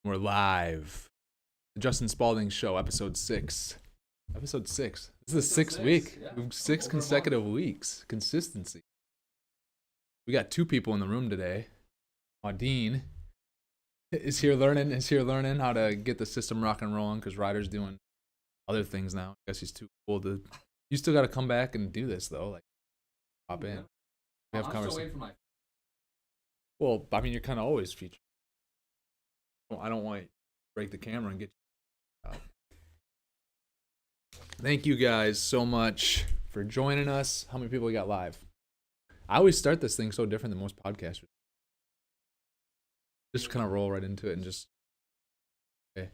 We're live. The Justin Spaulding Show, episode 6. Episode 6. This is the sixth week. Yeah. 6 consecutive weeks. Consistency. We got 2 people in the room today. Dean is here learning how to get the system rock and rolling because Ryder's doing other things now. I guess he's too cool to. You still got to come back and do this though. Like, pop in. We have conversation. Well, I mean, you're kind of always featured. I don't want to break the camera and get you out. Thank you guys so much for joining us. How many people we got live? I always start this thing so different than most podcasters. Just kind of roll right into it and just. Okay.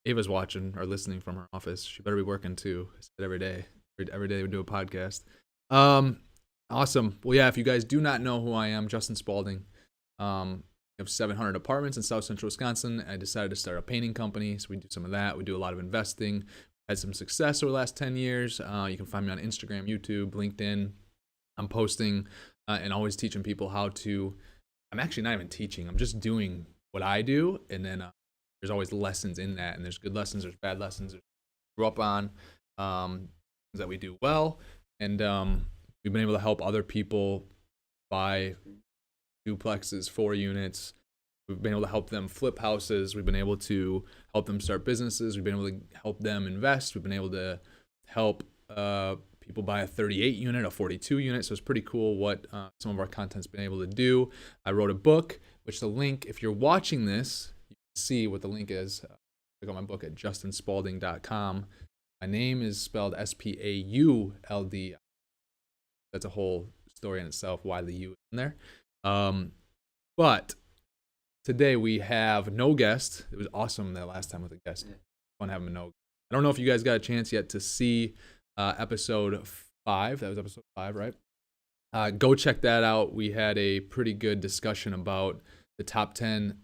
Ava's watching or listening from her office. She better be working too. I say it every day. Every day we do a podcast. Awesome. Well, yeah, if you guys do not know who I am, Justin Spaulding. We have 700 apartments in South Central Wisconsin. I decided to start a painting company, so we do some of that. We do a lot of investing. Had some success over the last 10 years. You can find me on Instagram, YouTube, LinkedIn. I'm posting and always teaching people how to. I'm actually not even teaching. I'm just doing what I do, and then there's always lessons in that. And there's good lessons, there's bad lessons. There's grew up on things that we do well, and we've been able to help other people buy duplexes, 4 units. We've been able to help them flip houses. We've been able to help them start businesses. We've been able to help them invest. We've been able to help people buy a 38 unit, a 42 unit. So it's pretty cool what some of our content's been able to do. I wrote a book, which the link, if you're watching this, you can see what the link is. Check out my book at justinspaulding.com. My name is spelled S-P-A-U-L-D. That's a whole story in itself, why the U is in there. But today we have no guest. It was awesome that last time with a guest. Fun having no. I don't know if you guys got a chance yet to see episode 5. That was episode 5, right? Go check that out. We had a pretty good discussion about the top 10.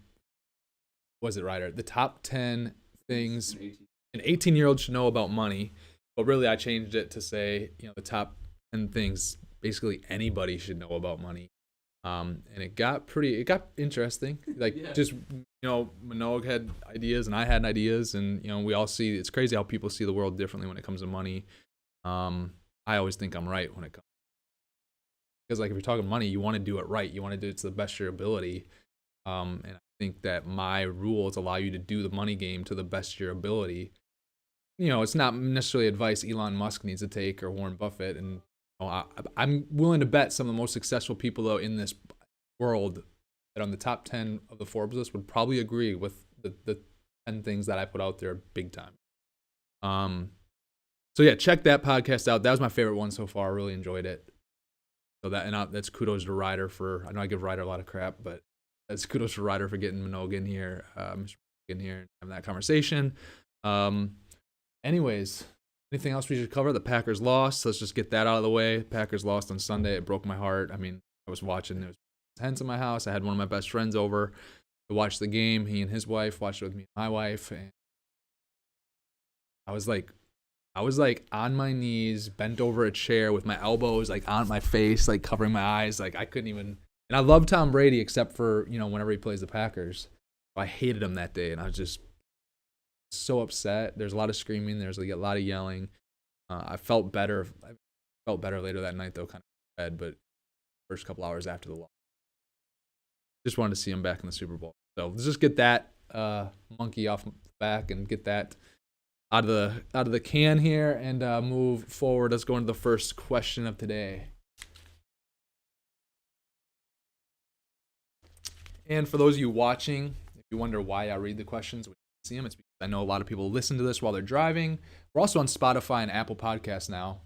Was it, Ryder? The top 10 things an 18-year-old should know about money. But really, I changed it to say, the top 10 things basically anybody should know about money. And it got interesting. Just, Minogue had ideas and I had ideas, and, we all see, it's crazy how people see the world differently when it comes to money. I always think I'm right when it comes. Because if you're talking money, you want to do it right. You want to do it to the best of your ability. And I think that my rules allow you to do the money game to the best of your ability. It's not necessarily advice Elon Musk needs to take or Warren Buffett, and I'm willing to bet some of the most successful people though in this world that on the top 10 of the Forbes list would probably agree with the 10 things that I put out there big time. So yeah, check that podcast out. That was my favorite one so far. I really enjoyed it. So that's kudos to Ryder for. I know I give Ryder a lot of crap, but that's kudos to Ryder for getting Minogue in here, and having that conversation. Anyways. Anything else we should cover? The Packers lost. Let's just get that out of the way. Packers lost on Sunday. It broke my heart. I mean, I was watching. It was tense in my house. I had one of my best friends over to watch the game. He and his wife watched it with me and my wife. And I was like on my knees, bent over a chair with my elbows on my face, covering my eyes. I couldn't even. And I love Tom Brady except for, whenever he plays the Packers. I hated him that day, and I was just so upset. There's a lot of screaming. There's a lot of yelling. I felt better. Later that night though, kind of bad. But first couple hours after the loss, just wanted to see him back in the Super Bowl. So let's just get that monkey off the back and get that out of the can here and move forward. Let's go into the first question of today. And for those of you watching, if you wonder why I read the questions, see them. It's because I know a lot of people listen to this while they're driving. We're also on Spotify and Apple Podcasts now,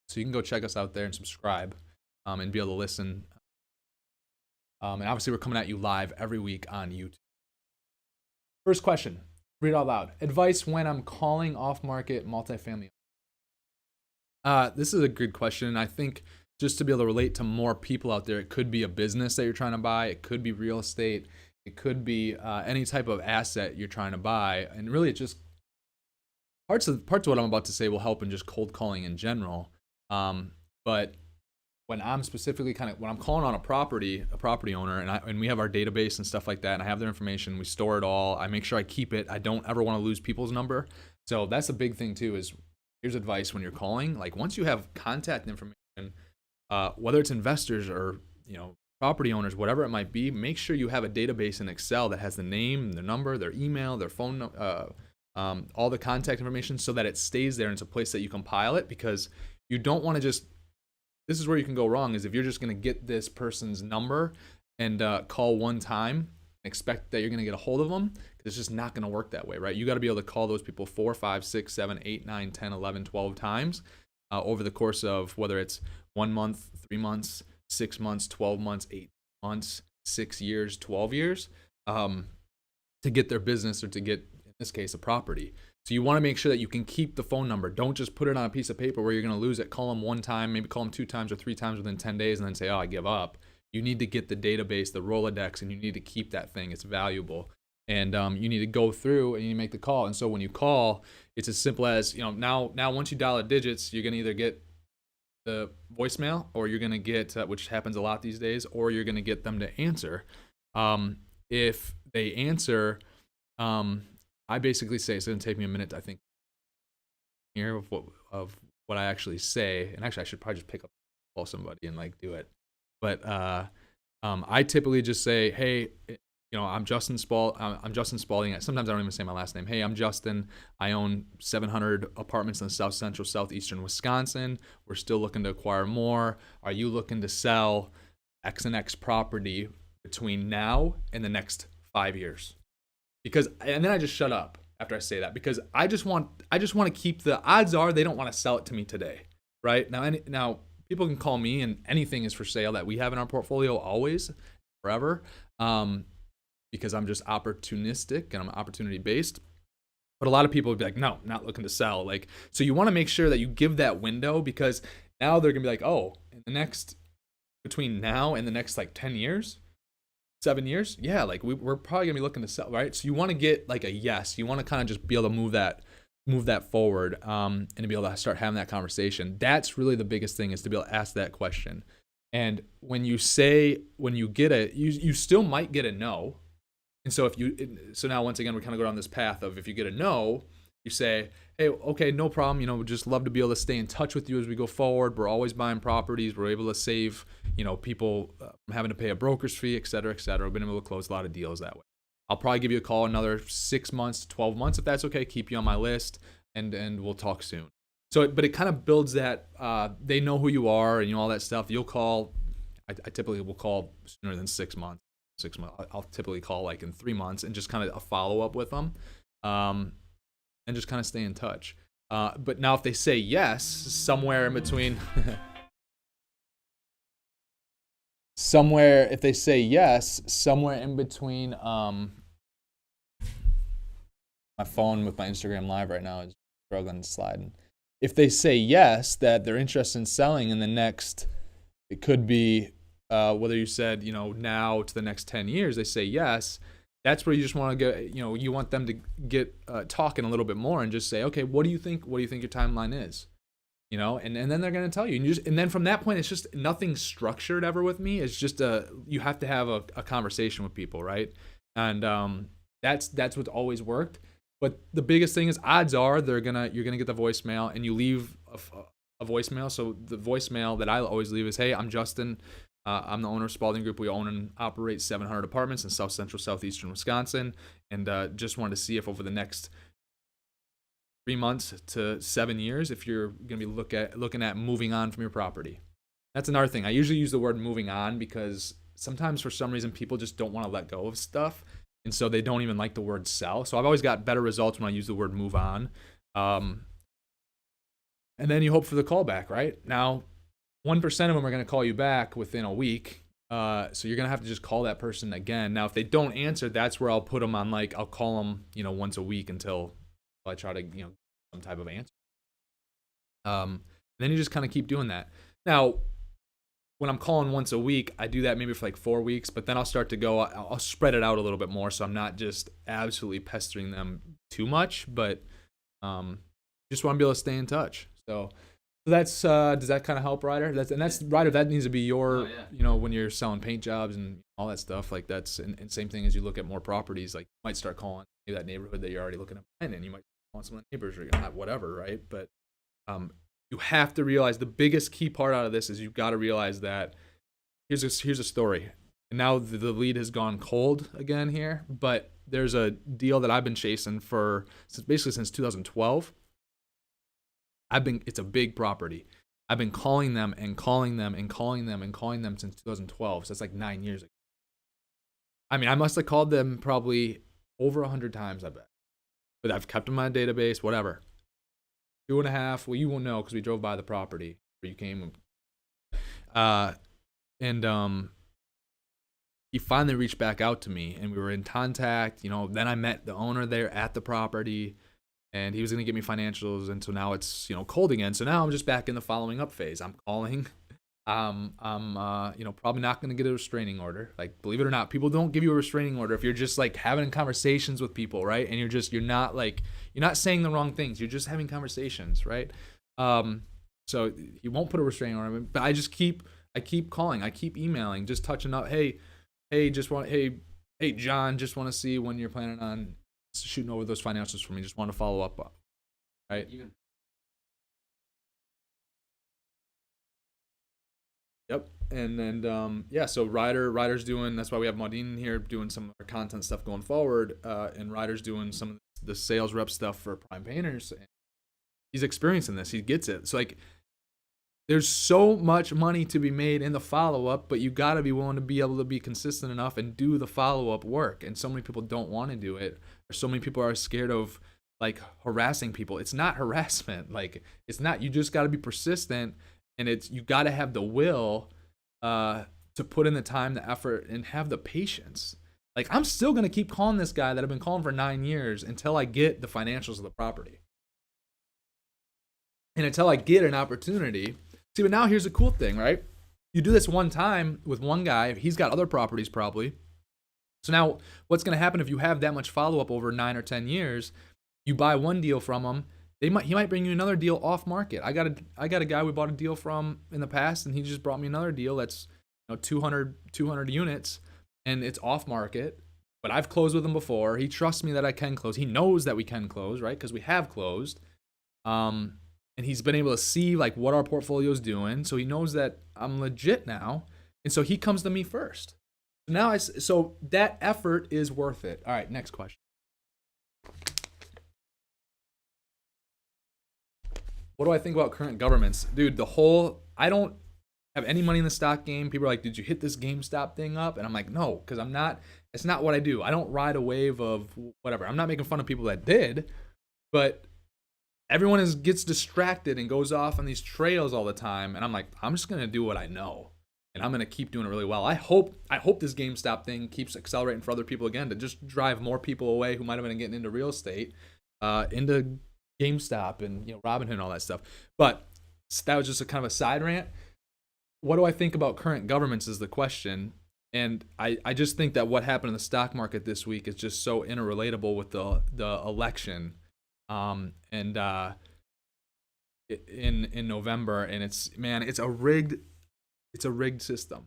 so you can go check us out there and subscribe and be able to listen. And obviously, we're coming at you live every week on YouTube. First question, read it out loud. Advice when I'm calling off-market multifamily. This is a good question. I think just to be able to relate to more people out there, it could be a business that you're trying to buy. It could be real estate. It could be any type of asset you're trying to buy, and really, it just parts of what I'm about to say will help in just cold calling in general. But when I'm specifically when I'm calling on a property owner, and we have our database and stuff like that, and I have their information, we store it all. I make sure I keep it. I don't ever want to lose people's number. So that's a big thing too. Is here's advice when you're calling. Like once you have contact information, whether it's investors or property owners, whatever it might be, make sure you have a database in Excel that has the name, their number, their email, their phone, all the contact information, so that it stays there and it's a place that you compile it, because you don't want to just. This is where you can go wrong, is if you're just going to get this person's number and call one time and expect that you're going to get a hold of them, because it's just not going to work that way, right? You got to be able to call those people 4, 5, 6, 7, 8, 9, 10, 11, 12 times over the course of whether it's 1 month, 3 months, 6 months, 12 months, 8 months, 6 years, 12 years, to get their business, or to get, in this case, a property. So you want to make sure that you can keep the phone number. Don't just put it on a piece of paper where you're going to lose it. Call them one time, maybe call them 2 times or 3 times within 10 days and then say, oh, I give up. You need to get the database, the Rolodex, and you need to keep that thing. It's valuable. And you need to go through and you make the call. And so when you call, it's as simple as, now once you dial the digits, you're going to either get the voicemail, or you're going to get, which happens a lot these days, or you're going to get them to answer. If they answer, I basically say, it's going to take me a minute, I think, here of what I actually say. And actually, I should probably just pick up, call somebody and do it. But I typically just say, hey, I'm Justin Spaulding. Sometimes I don't even say my last name. Hey, I'm Justin. I own 700 apartments in the south central, southeastern Wisconsin. We're still looking to acquire more. Are you looking to sell X and X property between now and the next 5 years? And then I just shut up after I say that, because I just want to keep the odds are they don't want to sell it to me today, right? Now people can call me and anything is for sale that we have in our portfolio, always, forever, because I'm just opportunistic and I'm opportunity based. But a lot of people would be like, no, not looking to sell. So you want to make sure that you give that window, because now they're gonna be like, oh, between now and the next 10 years. 7 years, yeah, we're probably gonna be looking to sell, right? So you want to get a yes. You want to kind of just be able to move that forward, and to be able to start having that conversation. That's really the biggest thing, is to be able to ask that question. And when you get it, you still might get a no. And so so now once again we kind of go down this path of, if you get a no, you say, hey, okay, no problem. We'd just love to be able to stay in touch with you as we go forward. We're always buying properties. We're able to save, people from having to pay a broker's fee, et cetera, et cetera. We've been able to close a lot of deals that way. I'll probably give you a call another 6 months to 12 months, if that's okay. Keep you on my list, and we'll talk soon. So, but it kind of builds that, they know who you are and all that stuff. You'll call, I typically will call sooner than 6 months. 6 months. I'll typically call in 3 months, and just kind of a follow up with them. And just kind of stay in touch. But now if they say yes, somewhere in between, somewhere in between, my phone with my Instagram live right now is struggling to slide. If they say yes, that they're interested in selling in the next, it could be, whether you said, now to the next 10 years, they say yes. That's where you just want to get, you want them to get talking a little bit more, and just say, okay, what do you think your timeline is? And then they're going to tell you. And then from that point, it's just nothing structured ever with me. It's just you have to have a conversation with people, right? And that's what's always worked. But the biggest thing is, odds are you're gonna get the voicemail, and you leave a voicemail. So the voicemail that I always leave is, hey, I'm Justin. I'm the owner of Spaulding Group. We own and operate 700 apartments in south central, southeastern Wisconsin, and just wanted to see if over the next 3 months to 7 years, if you're going to be looking at moving on from your property. That's another thing. I usually use the word moving on, because sometimes for some reason people just don't want to let go of stuff, and so they don't even like the word sell. So I've always got better results when I use the word move on. And then you hope for the callback, right? Now, 1% of them are going to call you back within a week. So you're going to have to just call that person again. Now, if they don't answer, that's where I'll put them on, I'll call them, once a week until I try to, some type of answer. And then you just kind of keep doing that. Now, when I'm calling once a week, I do that maybe for 4 weeks, but then I'll start to go, I'll spread it out a little bit more, so I'm not just absolutely pestering them too much, but just want to be able to stay in touch. So So that's does that kind of help, Ryder? That's Ryder. That needs to be your, Oh yeah. when you're selling paint jobs and all that stuff. Like that's and same thing as you look at more properties. Like you might start calling that neighborhood that you're already looking at buying in. You might call some of the neighbors or whatever, right? But you have to realize the biggest key part out of this is you've got to realize that here's a story. And now the lead has gone cold again here, but there's a deal that I've been chasing since 2012. It's a big property. I've been calling them and calling them and calling them and calling them since 2012. So that's like 9 years ago. I mean, I must have called them probably over 100 times, I bet. But I've kept them on my database, whatever. 2.5. Well, you won't know because we drove by the property where you came. And he finally reached back out to me, and we were in contact. Then I met the owner there at the property, and he was going to get me financials. And so now it's cold again. So now I'm just back in the following up phase. I'm calling. I'm probably not going to get a restraining order. Like, believe it or not, people don't give you a restraining order if you're just like having conversations with people, right? And you're not saying the wrong things. You're just having conversations, right? So you won't put a restraining order, but I keep calling, I keep emailing, just touching up. Hey, John, just want to see when you're planning on shooting over those financials for me. Just want to follow up, right? Yep. And then so Ryder's doing, that's why we have Maudine here doing some of our content stuff going forward, and Ryder's doing some of the sales rep stuff for Prime Painters. And he's experiencing this. He gets it. So like there's so much money to be made in the follow-up, but you got to be willing to be able to be consistent enough and do the follow-up work. And so many people don't want to do it, or so many people are scared of like harassing people. It's not harassment. Like it's not. You just got to be persistent, and you got to have the will to put in the time, the effort, and have the patience. Like I'm still gonna keep calling this guy that I've been calling for 9 years until I get the financials of the property, and until I get an opportunity. See, but now here's the cool thing, right? You do this one time with one guy. He's got other properties probably. So now what's going to happen if you have that much follow-up over 9 or 10 years? You buy one deal from him. He might bring you another deal off market. I got a guy we bought a deal from in the past, and he just brought me another deal that's 200 units, and it's off market. But I've closed with him before. He trusts me that I can close. He knows that we can close, right? Because we have closed. And he's been able to see like what our portfolio is doing, so he knows that I'm legit now, and so he comes to me first. So that effort is worth it. All right, next question. What do I think about current governments, dude? I don't have any money in the stock game. People are like, "Did you hit this GameStop thing up?" And I'm like, "No," because I'm not. It's not what I do. I don't ride a wave of whatever. I'm not making fun of people that did, but everyone gets distracted and goes off on these trails all the time, and I'm like, I'm just gonna do what I know, and I'm gonna keep doing it really well. I hope this GameStop thing keeps accelerating for other people again to just drive more people away who might have been getting into real estate, into GameStop and Robinhood and all that stuff. But that was just a kind of a side rant. What do I think about current governments is the question, and I just think that what happened in the stock market this week is just so interrelatable with the election. In November, and it's a rigged system.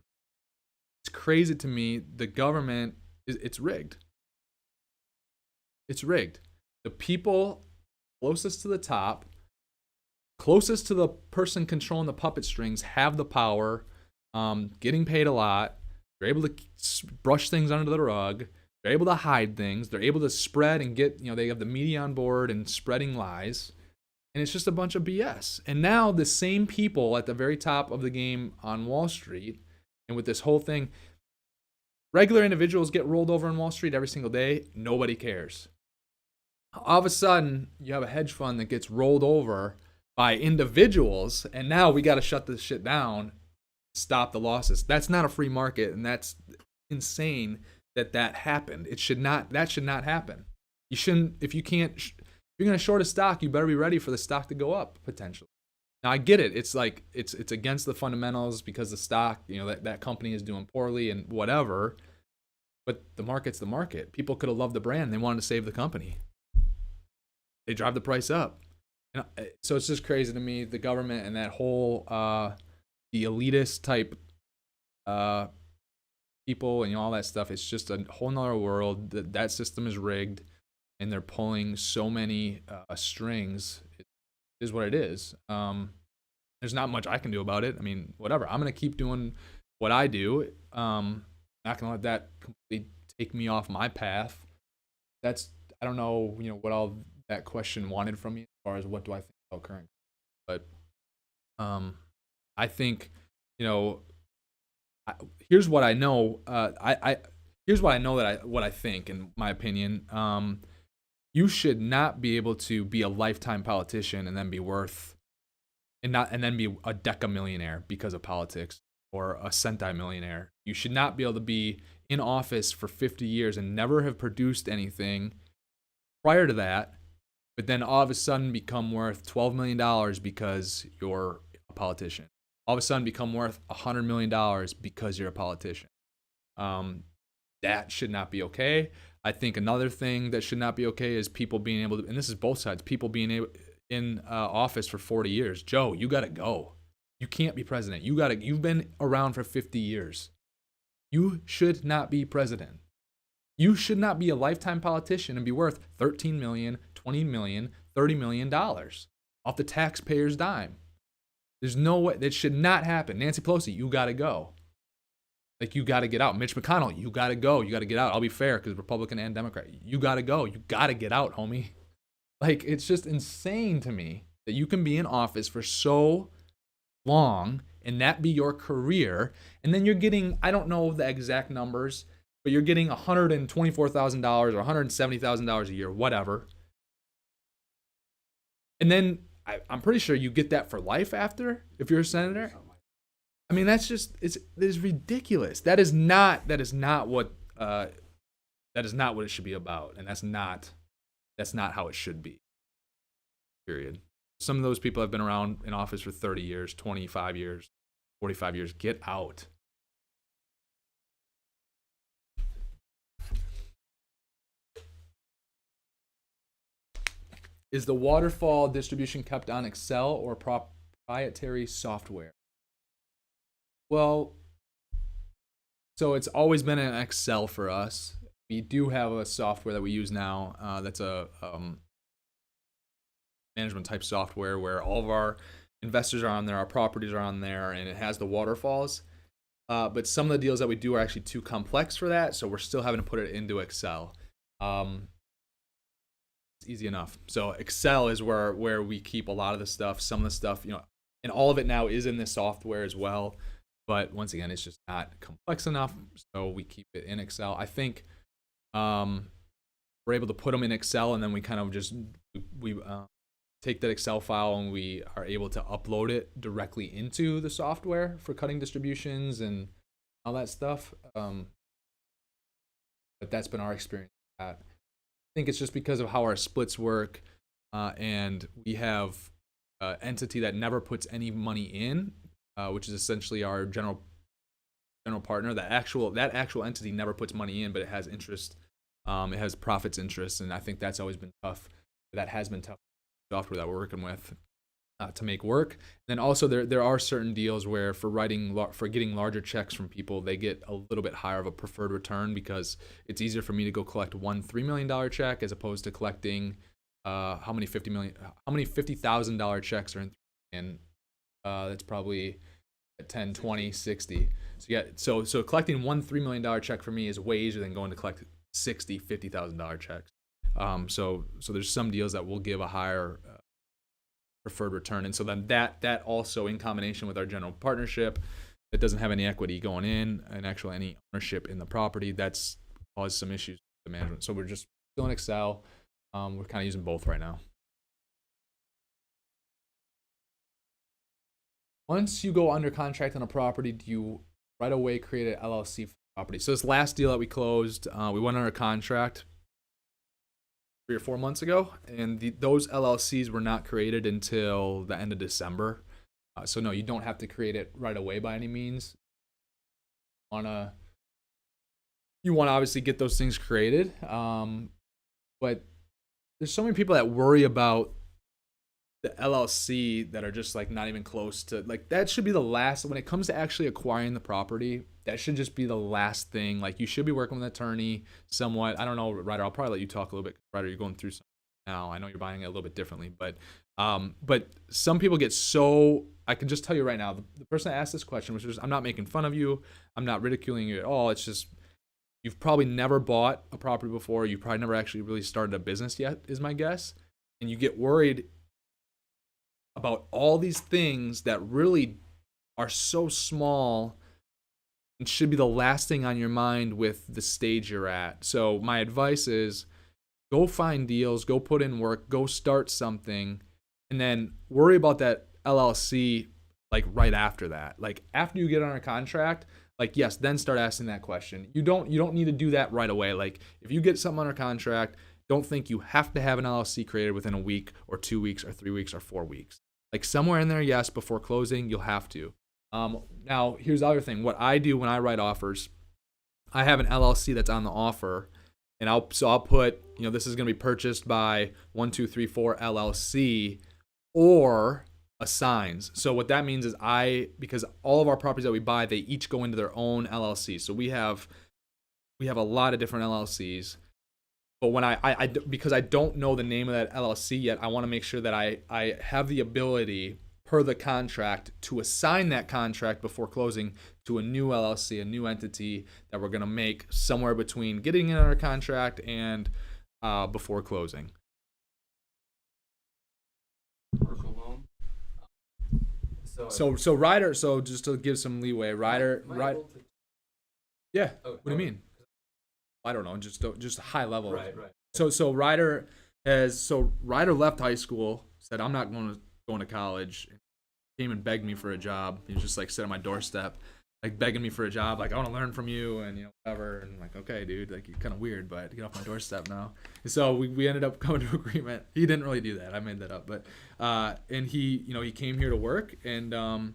It's crazy to me. The government it's rigged. It's rigged. The people closest to the top, closest to the person controlling the puppet strings, have the power, getting paid a lot. They're able to brush things under the rug. They're able to hide things. They're able to spread and get, they have the media on board and spreading lies. And it's just a bunch of BS. And now the same people at the very top of the game on Wall Street, and with this whole thing, regular individuals get rolled over on Wall Street every single day. Nobody cares. All of a sudden, you have a hedge fund that gets rolled over by individuals, and now we got to shut this shit down, stop the losses. That's not a free market, and that's insane that happened. That should not happen. You shouldn't, if you're going to short a stock, you better be ready for the stock to go up potentially. Now I get it. It's like, it's against the fundamentals because the stock, that company is doing poorly and whatever, but the market's the market. People could have loved the brand. They wanted to save the company. They drive the price up. So it's just crazy to me, the government and that whole the elitist type uh people and all that stuff. It's just a whole nother world. That system is rigged, and they're pulling so many strings. It is what it is. There's not much I can do about it. I mean, whatever. I'm gonna keep doing what I do. Not gonna let that completely take me off my path. That's I don't know, what all that question wanted from me as far as what do I think about current, but I think, you know, here's what I know. Here's what I know what I think, in my opinion. You should not be able to be a lifetime politician and then be worth and then be a decamillionaire because of politics, or a centimillionaire. You should not be able to be in office for 50 years and never have produced anything prior to that, but then all of a sudden become worth $12 million because you're a politician. All of a sudden become worth $100 million because you're a politician. That should not be okay. I think another thing that should not be okay is people being able to, and this is both sides, people being able in office for 40 years. Joe, you got to go. You can't be president. You've been around for 50 years. You should not be president. You should not be a lifetime politician and be worth 13 million, 20 million, 30 million dollars off the taxpayer's dime. There's no way. That should not happen. Nancy Pelosi, you got to go. Like, you got to get out. Mitch McConnell, you got to go. You got to get out. I'll be fair, because Republican and Democrat, you got to go. You got to get out, homie. Like, it's just insane to me that you can be in office for so long and that be your career, and then you're getting, I don't know the exact numbers, but you're getting $124,000 or $170,000 a year, whatever. And then I'm pretty sure you get that for life after, if you're a senator. I mean, that's just it's ridiculous. That is not what it should be about, and that's not how it should be. Period. Some of those people have been around in office for 30 years, 25 years, 45 years. Get out. Is the waterfall distribution kept on Excel or proprietary software? Well, so it's always been an Excel for us. We do have a software that we use now that's a management type software where all of our investors are on there, our properties are on there, and it has the waterfalls. But some of the deals that we do are actually too complex for that, so we're still having to put it into Excel. It's easy enough. So Excel is where we keep a lot of the stuff. Some of the stuff, and all of it now is in this software as well. But once again, it's just not complex enough, so we keep it in Excel. I think we're able to put them in Excel, and then we kind of just we take that Excel file and we are able to upload it directly into the software for cutting distributions and all that stuff. But that's been our experience with that. I think it's just because of how our splits work, and we have an entity that never puts any money in, which is essentially our general partner. That actual entity never puts money in, but it has interest. It has profits interest, and I think that's always been tough. That has been tough software that we're working with to make work. And then also there are certain deals where for getting larger checks from people, they get a little bit higher of a preferred return, because it's easier for me to go collect one $3 million check as opposed to collecting how many $50,000 checks are in. That's probably 10, 20, 60. So yeah, so collecting one $3 million check for me is way easier than going to collect 60, $50,000 checks. So there's some deals that will give a higher preferred return, and so then that also, in combination with our general partnership that doesn't have any equity going in and actually any ownership in the property, that's caused some issues with the management. So we're just still in Excel. We're kind of using both right now. Once you go under contract on a property, do you right away create an LLC for the property? So this last deal that we closed, we went under contract 3 or 4 months ago, and those LLCs were not created until the end of December. So no, you don't have to create it right away by any means. You want to obviously get those things created, but there's so many people that worry about the LLC that are just like not even close to, like, that should be the last when it comes to actually acquiring the property. That should just be the last thing. Like, you should be working with an attorney somewhat. I don't know, Ryder, I'll probably let you talk a little bit. Ryder, you're going through something now. I know you're buying it a little bit differently, but some people get so, I can just tell you right now, the person that asked this question, which is, I'm not making fun of you, I'm not ridiculing you at all. It's just, you've probably never bought a property before. You probably never actually really started a business yet, is my guess. And you get worried about all these things that really are so small and should be the last thing on your mind with the stage you're at. So my advice is, go find deals, go put in work, go start something, and then worry about that LLC like right after that. Like, after you get on a contract, like, yes, then start asking that question. You don't need to do that right away. Like, if you get something under contract, don't think you have to have an LLC created within a week or 2 weeks or 3 weeks or 4 weeks. Like, somewhere in there, yes, before closing, you'll have to. Now, here's the other thing. What I do when I write offers, I have an LLC that's on the offer, and I'll put, this is going to be purchased by 1234 LLC or assigns. So what that means is, because all of our properties that we buy, they each go into their own LLC. So we have a lot of different LLCs. But when I because I don't know the name of that LLC yet, I want to make sure that I have the ability per the contract to assign that contract before closing to a new LLC, a new entity that we're going to make somewhere between getting it under contract and before closing. Commercial loan. So Ryder, so just to give some leeway, Ryder, yeah. Oh, what do you mean? I don't know, just high level. Right. So Ryder left high school, said, I'm not going to college, came and begged me for a job. He was just like sitting on my doorstep, like begging me for a job, like, I want to learn from you and whatever. And I'm like, okay, dude, like, you're kind of weird, but get off my doorstep now. And so we ended up coming to an agreement. He didn't really do that. I made that up, but and he came here to work, and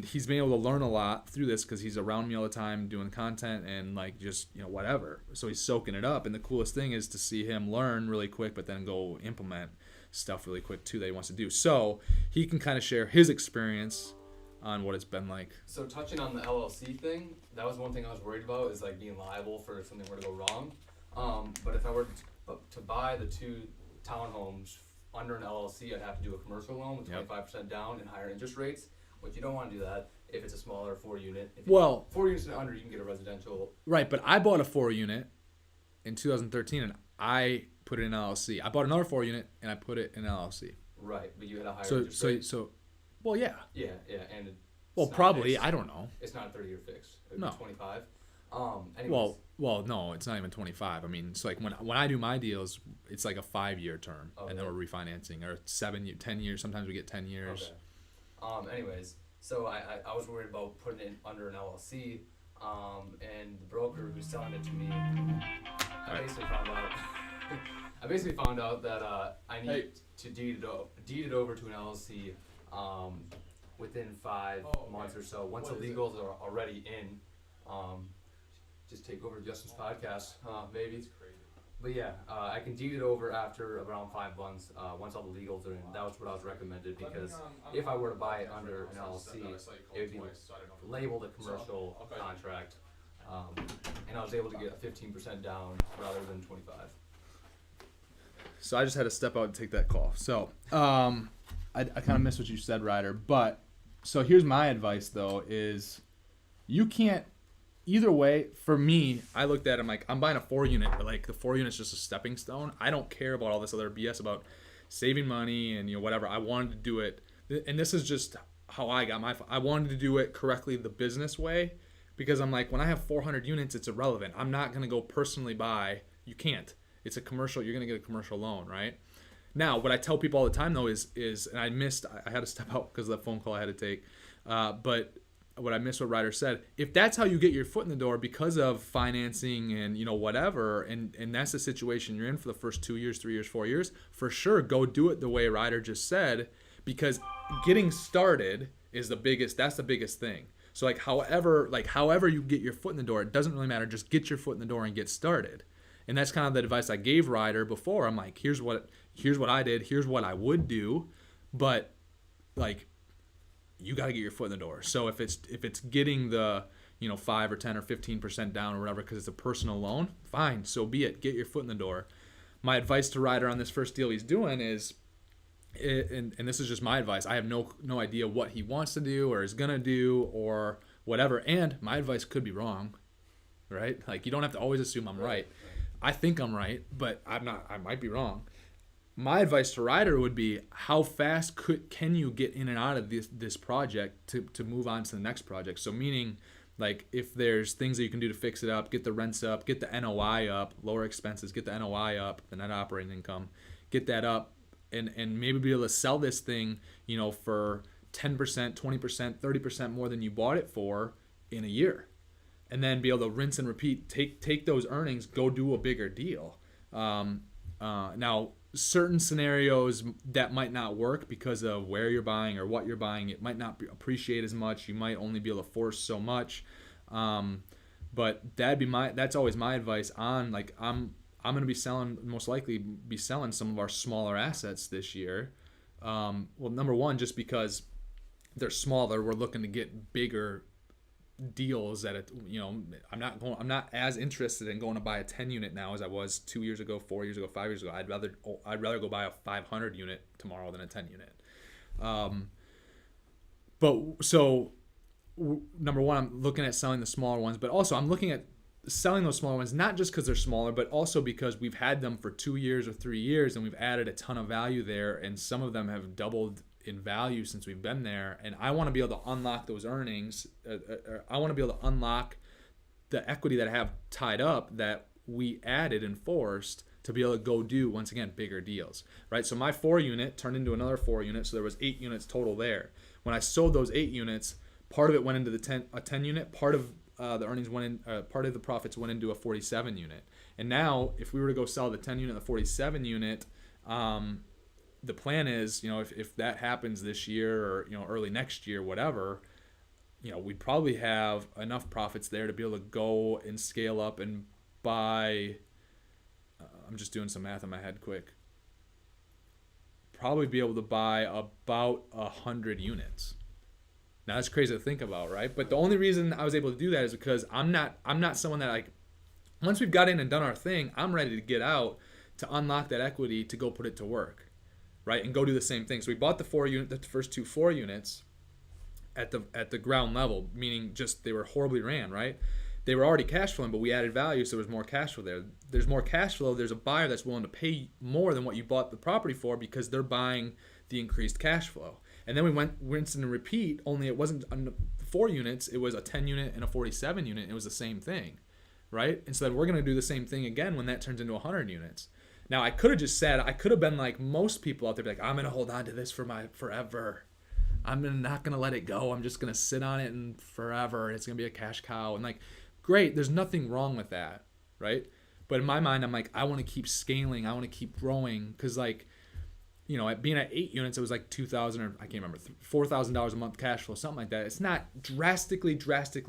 he's been able to learn a lot through this because he's around me all the time doing content and like just whatever. So he's soaking it up, and the coolest thing is to see him learn really quick, but then go implement stuff really quick too that he wants to do. So he can kind of share his experience on what it's been like. So touching on the LLC thing, that was one thing I was worried about, is like being liable for if something were to go wrong. But if I were to buy the 2 townhomes under an LLC, I'd have to do a commercial loan with 25% down and higher interest rates. But you don't want to do that if it's a smaller 4-unit. If 4 units and under, you can get a residential. Right, but I bought a 4-unit in 2013, and I put it in LLC. I bought another 4-unit, and I put it in LLC. Right, but you had a higher interest rate. Well, yeah. Yeah, and probably, I don't know. It's not a 30-year fix. It would No. be 25. Anyways. Well, no, it's not even 25. I mean, it's like when I do my deals, it's like a 5-year term, and then we're refinancing, or 10 years. Sometimes we get 10 years. Okay. Anyways, so I was worried about putting it under an LLC, and the broker who's selling it to me, I basically found out that I need to deed it over to an LLC within 5 months or so. Once the legals are already in, just take over Justin's podcast, maybe. It's crazy. But yeah, I can deed it over after around 5 months, once all the legals are in. That was what I was recommended, because if I were to buy it under an LLC, it would be labeled a commercial contract, and I was able to get a 15% down rather than 25. So I just had to step out and take that call. So I kind of missed what you said, Ryder. But so here's my advice, though, is you can't. Either way, for me, I looked at it, I'm like, I'm buying a 4-unit, but like the 4-unit's just a stepping stone. I don't care about all this other BS about saving money and whatever. I wanted to do it, and this is just how I got I wanted to do it correctly the business way, because I'm like, when I have 400 units, it's irrelevant. I'm not going to go personally buy. You can't. It's a commercial. You're going to get a commercial loan, right? Now, what I tell people all the time, though, is and I had to step out because of that phone call I had to take, but what I missed what Ryder said, if that's how you get your foot in the door because of financing and whatever, and that's the situation you're in for the first 2 years, 3 years, 4 years, for sure go do it the way Ryder just said, because getting started is the biggest thing. So however you get your foot in the door, it doesn't really matter, just get your foot in the door and get started. And that's kind of the advice I gave Ryder before. I'm like, here's what I did, here's what I would do. but like you got to get your foot in the door. So if it's getting the 5 or 10 or 15% down or whatever because it's a personal loan, fine, so be it. Get your foot in the door. My advice to Ryder on this first deal he's doing is, and this is just my advice, I have no idea what he wants to do or is gonna do or whatever, and my advice could be wrong, right? Like, you don't have to always assume I'm right. I think I'm right, but I'm not. I might be wrong. My advice to Ryder would be, how fast can you get in and out of this project to move on to the next project? So meaning, like, if there's things that you can do to fix it up, get the rents up, get the NOI up, lower expenses, get the NOI up, the net operating income, get that up, and maybe be able to sell this thing, for 10%, 20%, 30% more than you bought it for in a year. And then be able to rinse and repeat, take those earnings, go do a bigger deal. Now, certain scenarios that might not work because of where you're buying or what you're buying. It might not appreciate as much. You might only be able to force so much. But that's always my advice on, like, I'm going to be most likely be selling some of our smaller assets this year. Well, number one, just because they're smaller, we're looking to get bigger deals at I'm not as interested in going to buy a 10 unit now as I was 2 years ago, 4 years ago, 5 years ago. I'd rather go buy a 500 unit tomorrow than a 10 unit. Number one, I'm looking at selling the smaller ones, but also I'm looking at selling those smaller ones, not just because they're smaller, but also because we've had them for 2 years or 3 years and we've added a ton of value there, and some of them have doubled in value since we've been there, and I want to be able to unlock those earnings. I want to be able to unlock the equity that I have tied up that we added and forced to be able to go do, once again, bigger deals, right? So my 4 unit turned into another 4 unit, so there was 8 units total there. When I sold those 8 units, part of it went into a 10 unit, part of the earnings went in, part of the profits went into a 47 unit. And now, if we were to go sell the 10 unit, the 47 unit, the plan is, if that happens this year or, early next year, whatever, we'd probably have enough profits there to be able to go and scale up and buy, I'm just doing some math in my head quick, probably be able to buy about 100 units. Now that's crazy to think about, right? But the only reason I was able to do that is because I'm not someone that, like, once we've got in and done our thing, I'm ready to get out to unlock that equity to go put it to work. Right, and go do the same thing. So we bought the first 2 4 units at the ground level, meaning just they were horribly ran, right? They were already cash flowing, but we added value, so there was more cash flow there. There's more cash flow. There's a buyer that's willing to pay more than what you bought the property for because they're buying the increased cash flow. And then we went rinse and repeat. Only it wasn't 4 units; it was a 10 unit and a 47 unit. It was the same thing, right? And so then we're gonna do the same thing again when that turns into 100 units. Now, I could have just said, I could have been like most people out there, like, I'm going to hold on to this for forever. I'm not going to let it go. I'm just going to sit on it and forever. It's going to be a cash cow. And, like, great. There's nothing wrong with that, right? But in my mind, I'm like, I want to keep scaling. I want to keep growing because, like, being at 8 units, it was like $2,000 or I can't remember, $4,000 a month cash flow, something like that. It's not drastically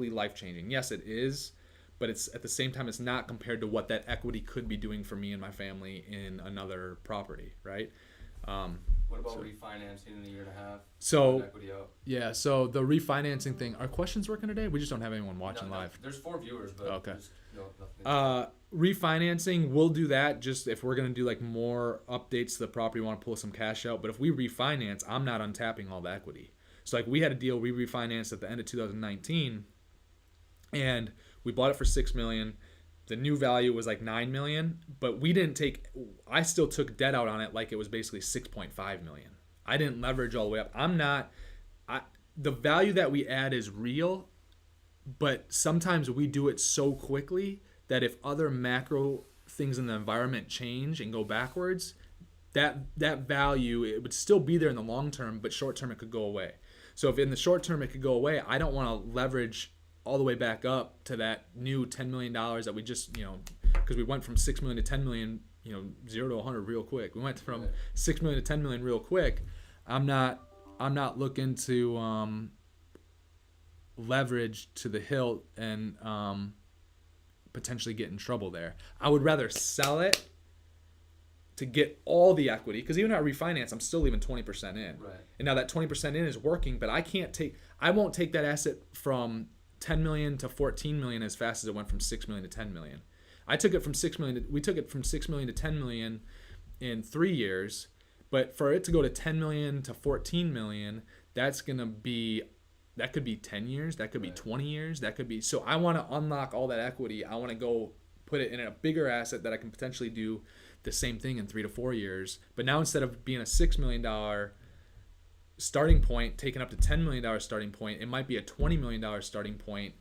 life-changing. Yes, it is. But it's at the same time, it's not compared to what that equity could be doing for me and my family in another property, right? What about refinancing in a year and a half? So Equity up? Yeah, so the refinancing thing. Are questions working today? We just don't have anyone watching live. There's 4 viewers, but okay. Nothing. Refinancing, we'll do that just if we're gonna do like more updates to the property. We want to pull some cash out, but if we refinance, I'm not untapping all the equity. So like we had a deal we refinanced at the end of 2019, and we bought it for $6 million. The new value was like $9 million, but I still took debt out on it like it was basically $6.5 million. I didn't leverage all the way up. The value that we add is real, but sometimes we do it so quickly that if other macro things in the environment change and go backwards, that value, it would still be there in the long term, but short term it could go away. So if in the short term it could go away, I don't want to leverage all the way back up to that new $10 million that we just, because we went from 6 million to 10 million, 0 to 100 real quick. We went from 6 million to 10 million real quick. I'm not looking to leverage to the hilt and potentially get in trouble there. I would rather sell it to get all the equity, because even if I refinance, I'm still leaving 20% in. Right. And now that 20% in is working, but I won't take that asset from 10 million to 14 million as fast as it went from 6 million to 10 million. We took it from 6 million to 10 million in 3 years, but for it to go to 10 million to 14 million, that could be 10 years, that could be 20 years, that could be, so I want to unlock all that equity. I want to go put it in a bigger asset that I can potentially do the same thing in 3 to 4 years. But now instead of being a $6 million starting point, taking up to $10 million starting point, it might be a $20 million starting point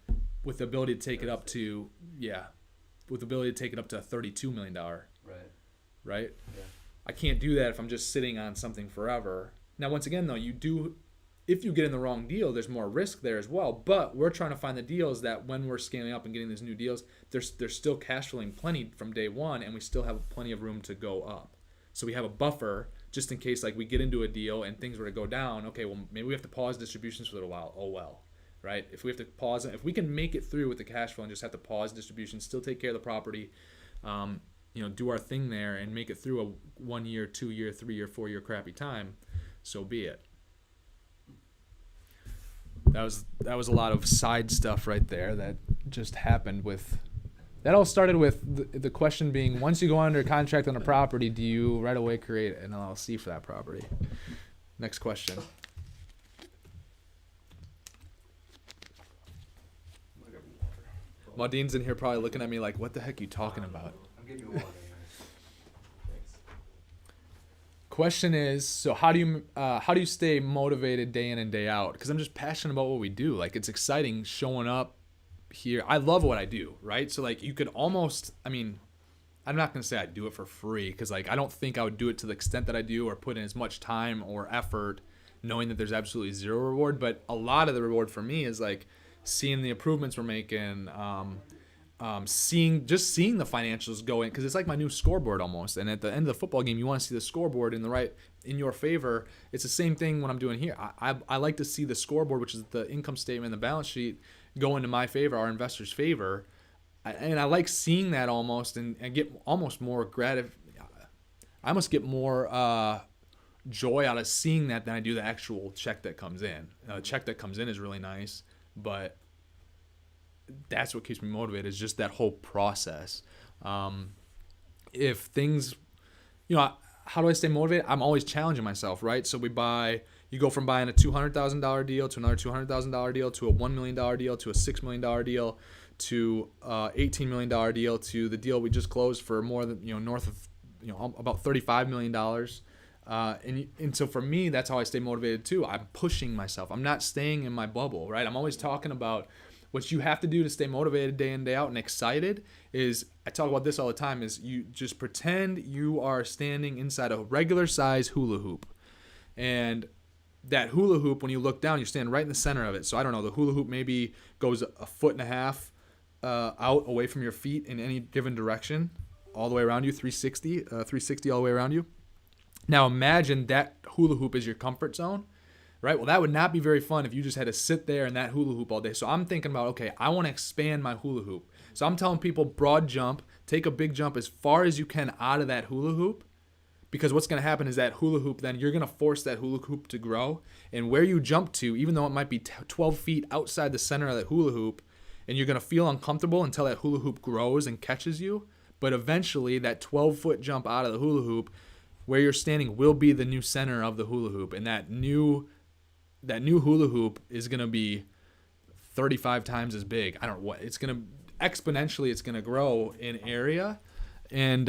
with the ability to take it up to, $32 million. Right? Yeah. I can't do that if I'm just sitting on something forever. Now, once again, though, if you get in the wrong deal, there's more risk there as well. But we're trying to find the deals that when we're scaling up and getting these new deals, there's still cash flowing plenty from day one, and we still have plenty of room to go up. So we have a buffer just in case like we get into a deal and things were to go down. Okay, well maybe we have to pause distributions for a little while. Oh well, right? If we have to pause, if we can make it through with the cash flow and just have to pause distributions, still take care of the property, do our thing there and make it through a 1 year, 2 year, 3 year, 4 year crappy time, so be it. That was a lot of side stuff right there that just happened with. That all started with the question being, once you go under contract on a property, do you right away create an LLC for that property? Next question. Maudine's in here probably looking at me like, what the heck are you talking about? I'm giving you water. Thanks. Question is, so how do you stay motivated day in and day out? Because I'm just passionate about what we do. Like, it's exciting showing up here. I love what I do, right? So like you could almost, I'm not going to say I do it for free, because like I don't think I would do it to the extent that I do or put in as much time or effort knowing that there's absolutely zero reward. But a lot of the reward for me is like seeing the improvements we're making, seeing the financials go in, because it's like my new scoreboard almost. And at the end of the football game, you want to see the scoreboard in your favor. It's the same thing when I'm doing here. I like to see the scoreboard, which is the income statement and the balance sheet, go into my favor, our investors' favor. And I like seeing that almost and get almost more I almost get more joy out of seeing that than I do the actual check that comes in. The check that comes in is really nice, but that's what keeps me motivated, is just that whole process. If things, how do I stay motivated? I'm always challenging myself, right? So you go from buying a $200,000 deal to another $200,000 deal to a $1 million deal to a $6 million deal to $18 million deal to the deal we just closed for more than, north of, about $35 million. And so for me, that's how I stay motivated too. I'm pushing myself. I'm not staying in my bubble, right? I'm always talking about what you have to do to stay motivated day in, day out and excited is, I talk about this all the time, is you just pretend you are standing inside a regular size hula hoop. And that hula hoop, when you look down, you're standing right in the center of it. So I don't know, the hula hoop maybe goes a foot and a half out away from your feet in any given direction, all the way around you, 360 all the way around you. Now imagine that hula hoop is your comfort zone, right? Well, that would not be very fun if you just had to sit there in that hula hoop all day. So I'm thinking about, okay, I want to expand my hula hoop. So I'm telling people, broad jump, take a big jump as far as you can out of that hula hoop. Because what's going to happen is that hula hoop, then you're going to force that hula hoop to grow. And where you jump to, even though it might be 12 feet outside the center of that hula hoop, and you're going to feel uncomfortable until that hula hoop grows and catches you. But eventually, that 12-foot jump out of the hula hoop, where you're standing, will be the new center of the hula hoop. And that new hula hoop is going to be 35 times as big. I don't know what. It's going to exponentially, it's going to grow in area. And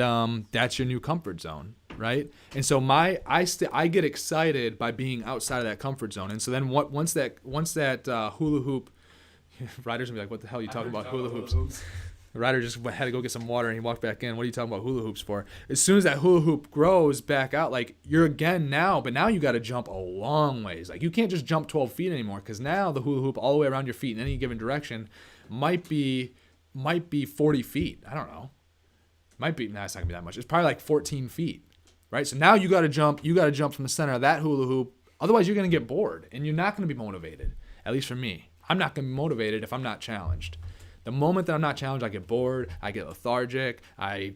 that's your new comfort zone, right? And so I get excited by being outside of that comfort zone. And so then once that hula hoop, Ryder's gonna be like, "What the hell are you talking about hula hoops?" Ryder just had to go get some water and he walked back in. What are you talking about hula hoops for? As soon as that hula hoop grows back out, like you're again now, but now you got to jump a long ways. Like you can't just jump 12 feet anymore, because now the hula hoop all the way around your feet in any given direction might be 40 feet. I don't know. It's not gonna be that much. It's probably like 14 feet, right? So now you got to jump from the center of that hula hoop. Otherwise, you're gonna get bored and you're not gonna be motivated. At least for me, I'm not gonna be motivated if I'm not challenged. The moment that I'm not challenged, I get bored. I get lethargic. I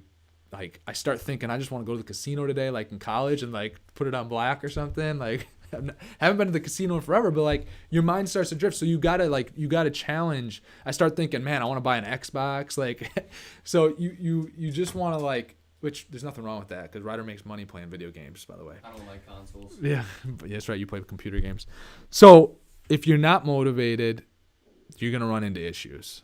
like I start thinking I just want to go to the casino today, like in college, and like put it on black or something. Like haven't been to the casino in forever, but like your mind starts to drift. So you gotta challenge. I start thinking, man, I want to buy an Xbox. Like, so you just want to like, which there's nothing wrong with that because Ryder makes money playing video games, by the way. I don't like consoles. Yeah, but that's right. You play computer games. So if you're not motivated, you're gonna run into issues.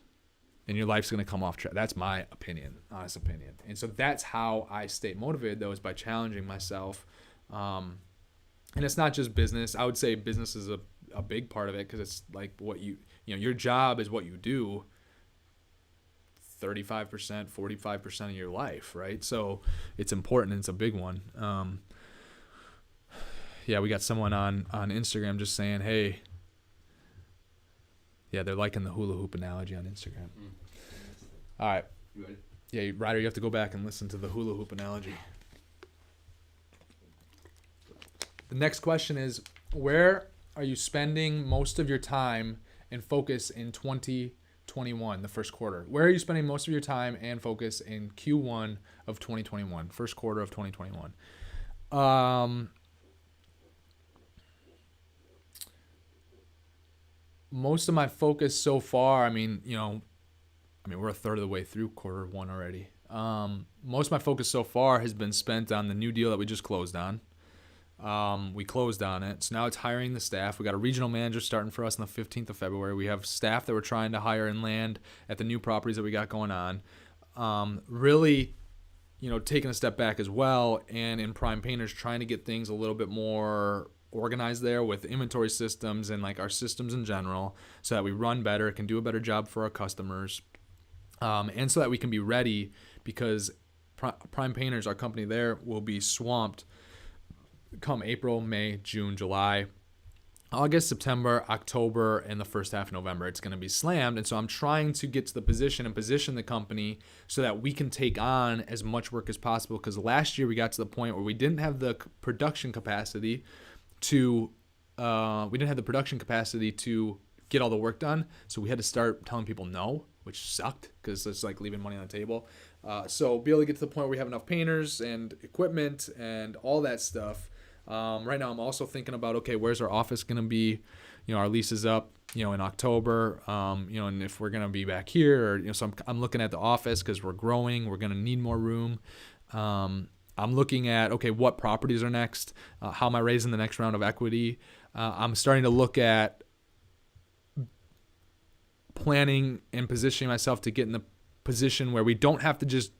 And your life's going to come off track. That's my opinion, honest opinion. And so that's how I stay motivated, though, is by challenging myself. And it's not just business. I would say business is a big part of it because it's like what your job is what you do 35%, 45% of your life, right? So it's important and it's a big one. Yeah, we got someone on Instagram just saying, hey, yeah, they're liking the hula hoop analogy on Instagram. All right. You ready? Yeah, Ryder, you have to go back and listen to the hula hoop analogy. The next question is, where are you spending most of your time and focus in 2021, the first quarter? Where are you spending most of your time and focus in Q1 of 2021, first quarter of 2021? Most of my focus so far, we're a third of the way through quarter one already. Most of my focus so far has been spent on the new deal that we just closed on. We closed on it. So now it's hiring the staff. We got a regional manager starting for us on the 15th of February. We have staff that we're trying to hire and land at the new properties that we got going on. Really, taking a step back as well, and in Prime Painters trying to get things a little bit more organized there with inventory systems and like our systems in general so that we run better, can do a better job for our customers, and so that we can be ready because Prime Painters, our company there, will be swamped come April, May, June, July, August, September, October, and the first half of November. It's going to be slammed. And so I'm trying to get to the position and position the company so that we can take on as much work as possible. Because last year we got to the point where we didn't have the production capacity to get all the work done. So we had to start telling people no, which sucked because it's like leaving money on the table. So be able to get to the point where we have enough painters and equipment and all that stuff. Right now I'm also thinking about, okay, where's our office going to be? Our lease is up, in October, and if we're going to be back here, or, so I'm looking at the office because we're growing, we're going to need more room. I'm looking at, okay, what properties are next? How am I raising the next round of equity? I'm starting to look at planning and positioning myself to get in the position where we don't have to just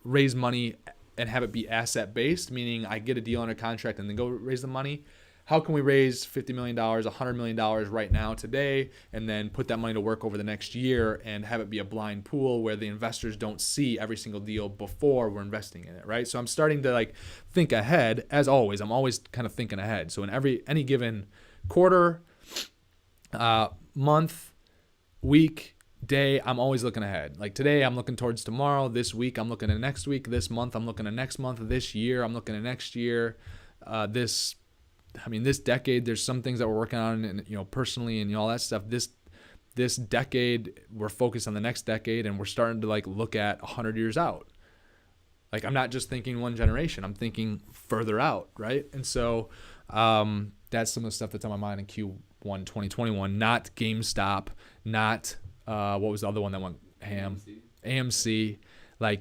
raise money and have it be asset based, meaning I get a deal under contract and then go raise the money. How can we raise $50 million, $100 million right now today, and then put that money to work over the next year and have it be a blind pool where the investors don't see every single deal before we're investing in it, right? So I'm starting to think ahead. As always, I'm always kind of thinking ahead. So in any given quarter, month, week, day, I'm always looking ahead. Like today, I'm looking towards tomorrow. This week, I'm looking at next week. This month, I'm looking at next month. This year, I'm looking at next year. This decade, there's some things that we're working on, and personally, and all that stuff. This decade, we're focused on the next decade, and we're starting to look at 100 years out. Like I'm not just thinking one generation. I'm thinking further out, right? And so that's some of the stuff that's on my mind in Q1 2021. Not GameStop, not what was the other one that went ham? AMC.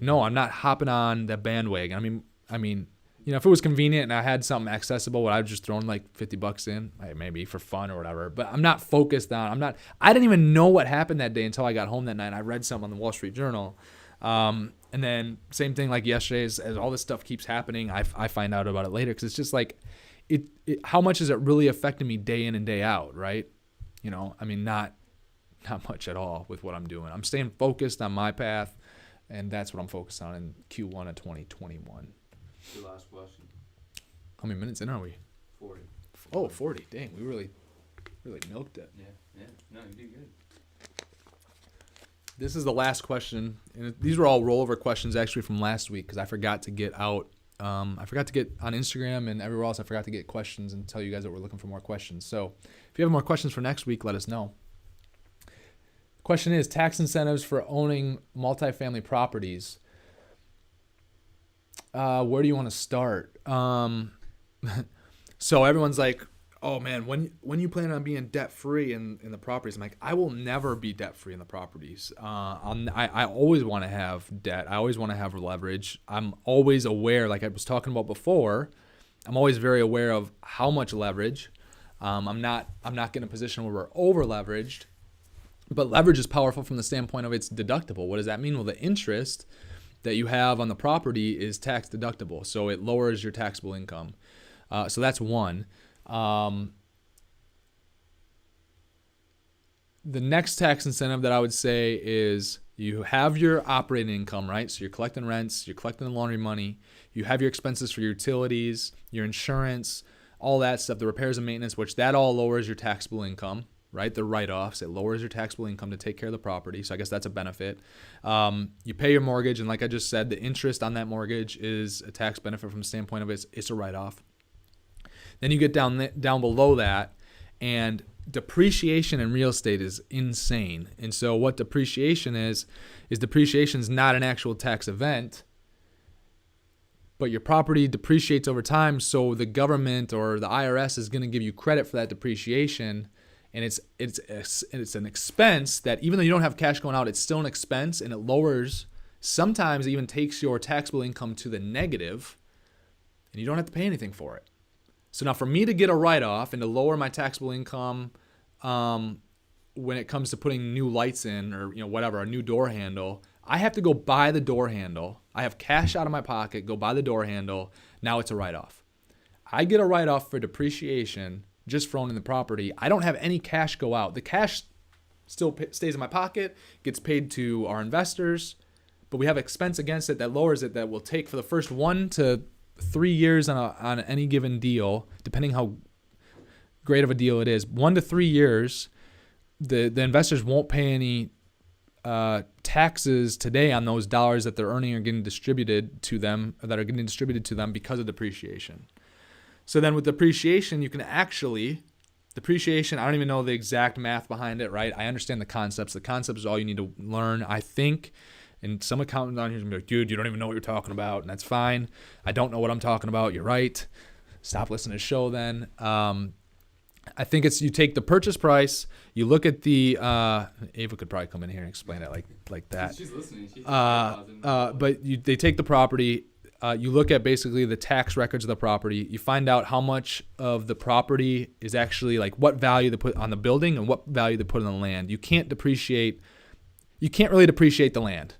No, I'm not hopping on the bandwagon. I mean, if it was convenient and I had something accessible, would I have just thrown $50 in? Maybe for fun or whatever. But I'm not focused on. I didn't even know what happened that day until I got home that night. I read something on the Wall Street Journal. And then same thing like yesterday, as all this stuff keeps happening, I find out about it later because it's just how much is it really affecting me day in and day out, right? Not much at all with what I'm doing. I'm staying focused on my path, and that's what I'm focused on in Q1 of 2021. Your last question. How many minutes in are we? 40. Oh, 40. Dang, we really milked it. Yeah. No, you did good. This is the last question, and these were all rollover questions actually from last week because I forgot to get out. I forgot to get on Instagram and everywhere else. I forgot to get questions and tell you guys that we're looking for more questions. So if you have more questions for next week, let us know. Question is tax incentives for owning multifamily properties. Where do you want to start? So everyone's like, oh man, when you plan on being debt free in the properties? I'm like, I will never be debt free in the properties. I always want to have debt. I always want to have leverage. I'm always aware, like I was talking about before, I'm always very aware of how much leverage. I'm not getting in a position where we're over leveraged, but leverage is powerful from the standpoint of it's deductible. What does that mean? Well, the interest that you have on the property is tax deductible, so it lowers your taxable income. So that's one. The next tax incentive that I would say is you have your operating income, right? So you're collecting rents, you're collecting the laundry money, you have your expenses for your utilities, your insurance, all that stuff, the repairs and maintenance, which that all lowers your taxable income, right? The write-offs, it lowers your taxable income to take care of the property. So I guess that's a benefit. You pay your mortgage, and like I just said, the interest on that mortgage is a tax benefit from the standpoint of it's a write-off. Then you get down below that, and depreciation in real estate is insane. And so what depreciation is depreciation is not an actual tax event, but your property depreciates over time, so the government or the IRS is going to give you credit for that depreciation, and it's an expense that even though you don't have cash going out, it's still an expense, and it lowers, sometimes it even takes your taxable income to the negative, and you don't have to pay anything for it. So now for me to get a write-off and to lower my taxable income when it comes to putting new lights in or whatever, a new door handle, I have to go buy the door handle. I have cash out of my pocket, go buy the door handle. Now it's a write-off. I get a write-off for depreciation just for owning the property. I don't have any cash go out. The cash still stays in my pocket, gets paid to our investors, but we have expense against it that lowers it that will take for the first 1 to 3 years on any given deal, depending how great of a deal it is. 1 to 3 years, the investors won't pay any taxes today on those dollars that they're earning or getting distributed to them, because of depreciation. So then with depreciation, you can actually, depreciation, I don't even know the exact math behind it, right? I understand the concepts. The concept is all you need to learn, I think. And some accountant on here is going to be like, dude, you don't even know what you're talking about. And that's fine. I don't know what I'm talking about. You're right. Stop listening to the show then. I think it's, you take the purchase price, you look at the, Ava could probably come in here and explain it like that. She's listening. But they take the property, you look at basically the tax records of the property. You find out how much of the property is actually, like, what value they put on the building and what value they put on the land. You can't really depreciate the land.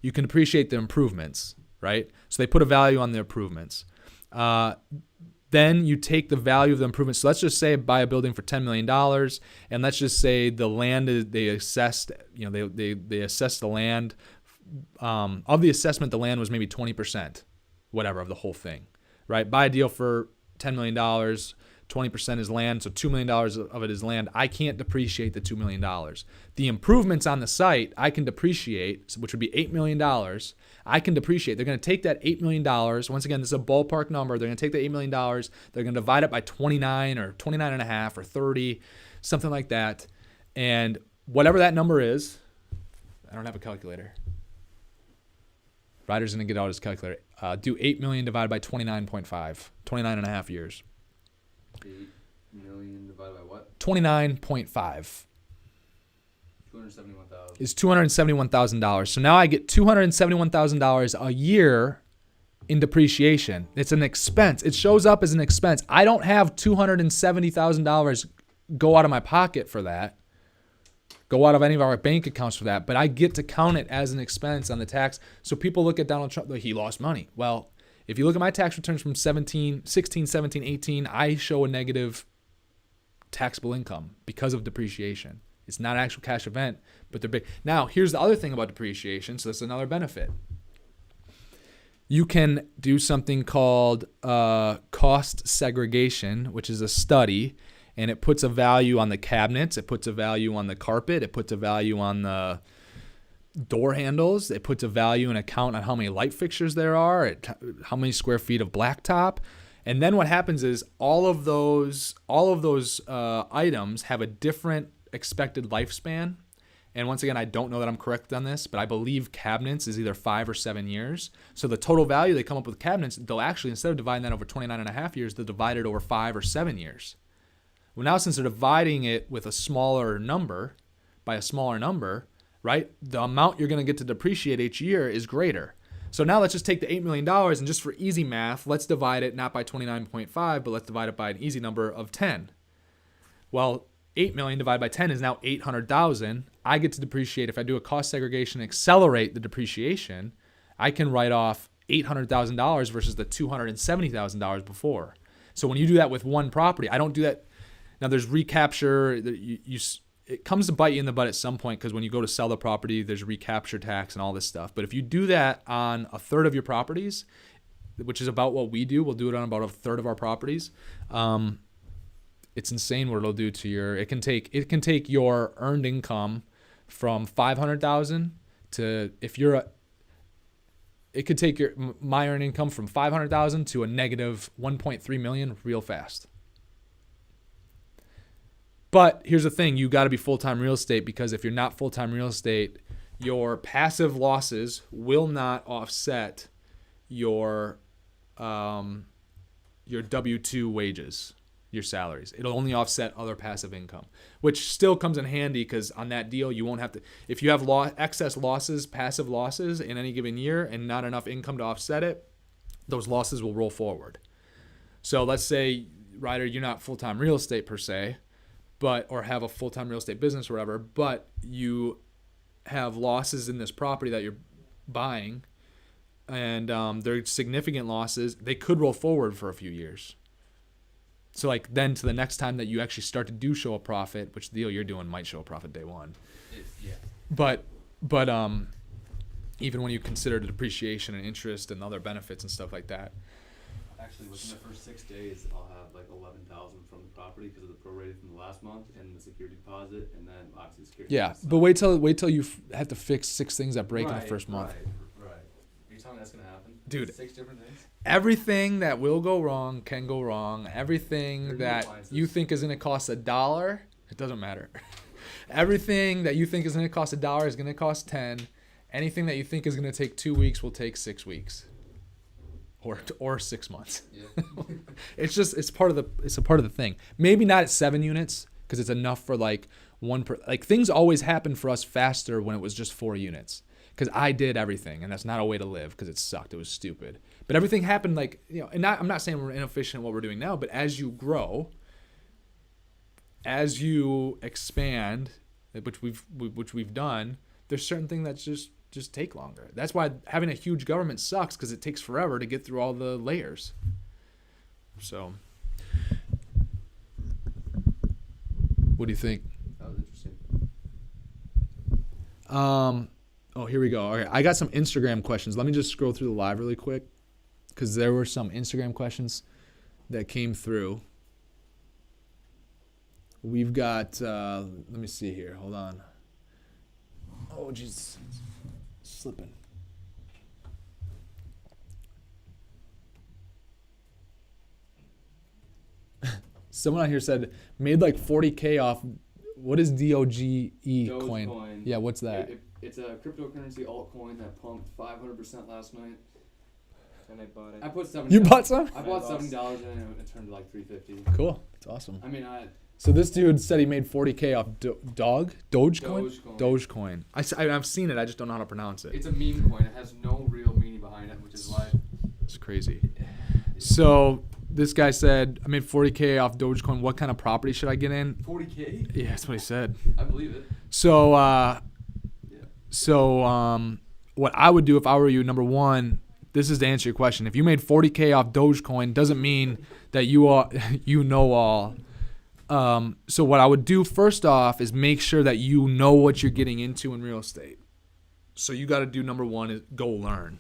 You can depreciate the improvements, right? So they put a value on the improvements. Then you take the value of the improvements. So let's just say buy a building for $10 million, and let's just say the land they assessed, they assessed the land. Of the assessment, the land was maybe 20%, whatever, of the whole thing, right? Buy a deal for $10 million, 20% is land, so $2 million of it is land. I can't depreciate the $2 million. The improvements on the site, I can depreciate, which would be $8 million. I can depreciate. They're going to take that $8 million. Once again, this is a ballpark number. They're going to take the $8 million. They're going to divide it by 29 or 29 and a half or 30, something like that. And whatever that number is, I don't have a calculator. Ryder's going to get out his calculator. Do 8 million divided by 29.5, 29 and a half years. 8 million divided by what? 29.5 $271,000 is $271,000. So now I get $271,000 a year in depreciation. It's an expense. It shows up as an expense. I don't have $270,000 go out of my pocket for that, go out of any of our bank accounts for that, but I get to count it as an expense on the tax. So people look at Donald Trump like he lost money. Well, if you look at my tax returns from 16, 17, 18, I show a negative taxable income because of depreciation. It's not an actual cash event, but they're big. Now, here's the other thing about depreciation. So that's another benefit. You can do something called cost segregation, which is a study, and it puts a value on the cabinets. It puts a value on the carpet. It puts a value on the door handles. It puts a value and account on how many light fixtures there are, how many square feet of blacktop. And then what happens is all of those items have a different expected lifespan. And once again, I don't know that I'm correct on this, but I believe cabinets is either 5 or 7 years. So the total value they come up with cabinets, they'll actually, instead of dividing that over 29 and a half years, they'll divide it over 5 or 7 years. Well, now since they're dividing it with a smaller number, by a smaller number, right, the amount you're going to get to depreciate each year is greater. So now let's just take the $8 million and just for easy math, let's divide it not by 29.5, but let's divide it by an easy number of 10. Well, 8 million divided by 10 is now 800,000. I get to depreciate. If I do a cost segregation, accelerate the depreciation, I can write off $800,000 versus the $270,000 before. So when you do that with one property, I don't do that. Now there's recapture. It comes to bite you in the butt at some point because when you go to sell the property, there's recapture tax and all this stuff. But if you do that on a third of your properties, which is about what we do, we'll do it on about a third of our properties. It's insane what it'll do to your. It can take your earned income from 500,000 to it could take my earned income from 500,000 to a negative 1.3 million real fast. But here's the thing, you got to be full-time real estate because if you're not full-time real estate, your passive losses will not offset your W-2 wages, your salaries. It'll only offset other passive income, which still comes in handy because on that deal, you won't have to, if you have excess losses, passive losses in any given year and not enough income to offset it, those losses will roll forward. So let's say, Ryder, you're not full-time real estate per se, or have a full-time real estate business or whatever, but you have losses in this property that you're buying, and they're significant losses. They could roll forward for a few years. So like then to the next time that you actually start to do show a profit, which the deal you're doing might show a profit day one. Yeah. But even when you consider the depreciation and interest and other benefits and stuff like that. Actually, within the first 6 days, I'll have like 11,000 from the property because of the prorated from the last month and the security deposit, and then obviously security. Yeah, but wait till you have to fix 6 things that break in the first month. Right. Are you telling me that's gonna happen? Dude, 6 different things. Everything that will go wrong can go wrong. Everything that you think is gonna cost $1, it doesn't matter. Everything that you think is gonna cost $1 is gonna cost 10. Anything that you think is gonna take 2 weeks will take 6 weeks. Or 6 months. Yeah. it's a part of the thing. Maybe not at 7 units because it's enough for like things always happen for us faster when it was just 4 units because I did everything and that's not a way to live because it sucked. It was stupid. But everything happened and I'm not saying we're inefficient in what we're doing now, but as you grow, as you expand, which we've done, there's certain things that just take longer. That's why having a huge government sucks because it takes forever to get through all the layers. So, what do you think? That was interesting. Oh, here we go. All right, I got some Instagram questions. Let me just scroll through the live really quick because there were some Instagram questions that came through. We've got, let me see here. Hold on. Oh, jeez. Slipping. Someone on here said made like 40K off. What is DogeCoin? DogeCoin. Yeah, what's that? It's a cryptocurrency altcoin that pumped 500% last night. And I bought it. I put $70. You bought some? I bought $70 in it and it turned to like $350. Cool. That's awesome. I mean, So this dude said he made 40K off DogeCoin? DogeCoin. DogeCoin. I've seen it. I just don't know how to pronounce it. It's a meme coin. It has no real meaning behind it, which is why. It's crazy. So this guy said, I made 40K off DogeCoin. What kind of property should I get in? 40K? Yeah, that's what he said. I believe it. So, what I would do if I were you, number one, this is to answer your question. If you made 40K off DogeCoin, doesn't mean that you know all. So what I would do first off is make sure that you know what you're getting into in real estate. So you got to do number one is go learn,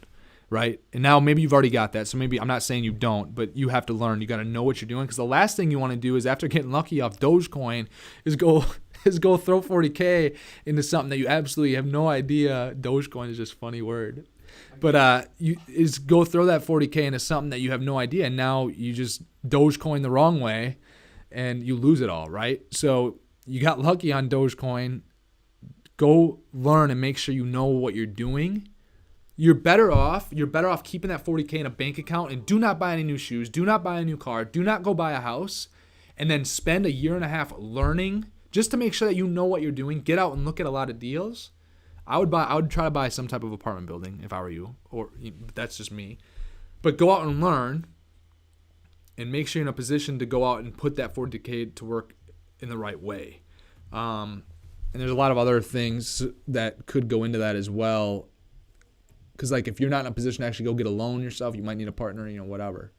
right? And now maybe you've already got that. So maybe I'm not saying you don't, but you have to learn. You got to know what you're doing because the last thing you want to do is after getting lucky off Dogecoin is go throw 40K into something that you absolutely have no idea. Dogecoin is just a funny word. But you go throw that 40K into something that you have no idea. And now you just Dogecoin the wrong way. And you lose it all, right? So you got lucky on Dogecoin. go learn and make sure you know what you're doing. You're better off keeping that 40K in a bank account and do not buy any new shoes, do not buy a new car, do not go buy a house, and then spend a year and a half learning just to make sure that you know what you're doing. Get out and look at a lot of deals. I would try to buy some type of apartment building if I were you, or that's just me. But go out and learn and make sure you're in a position to go out and put that 40K to work in the right way. And there's a lot of other things that could go into that as well. Because, like, if you're not in a position to actually go get a loan yourself, you might need a partner, whatever.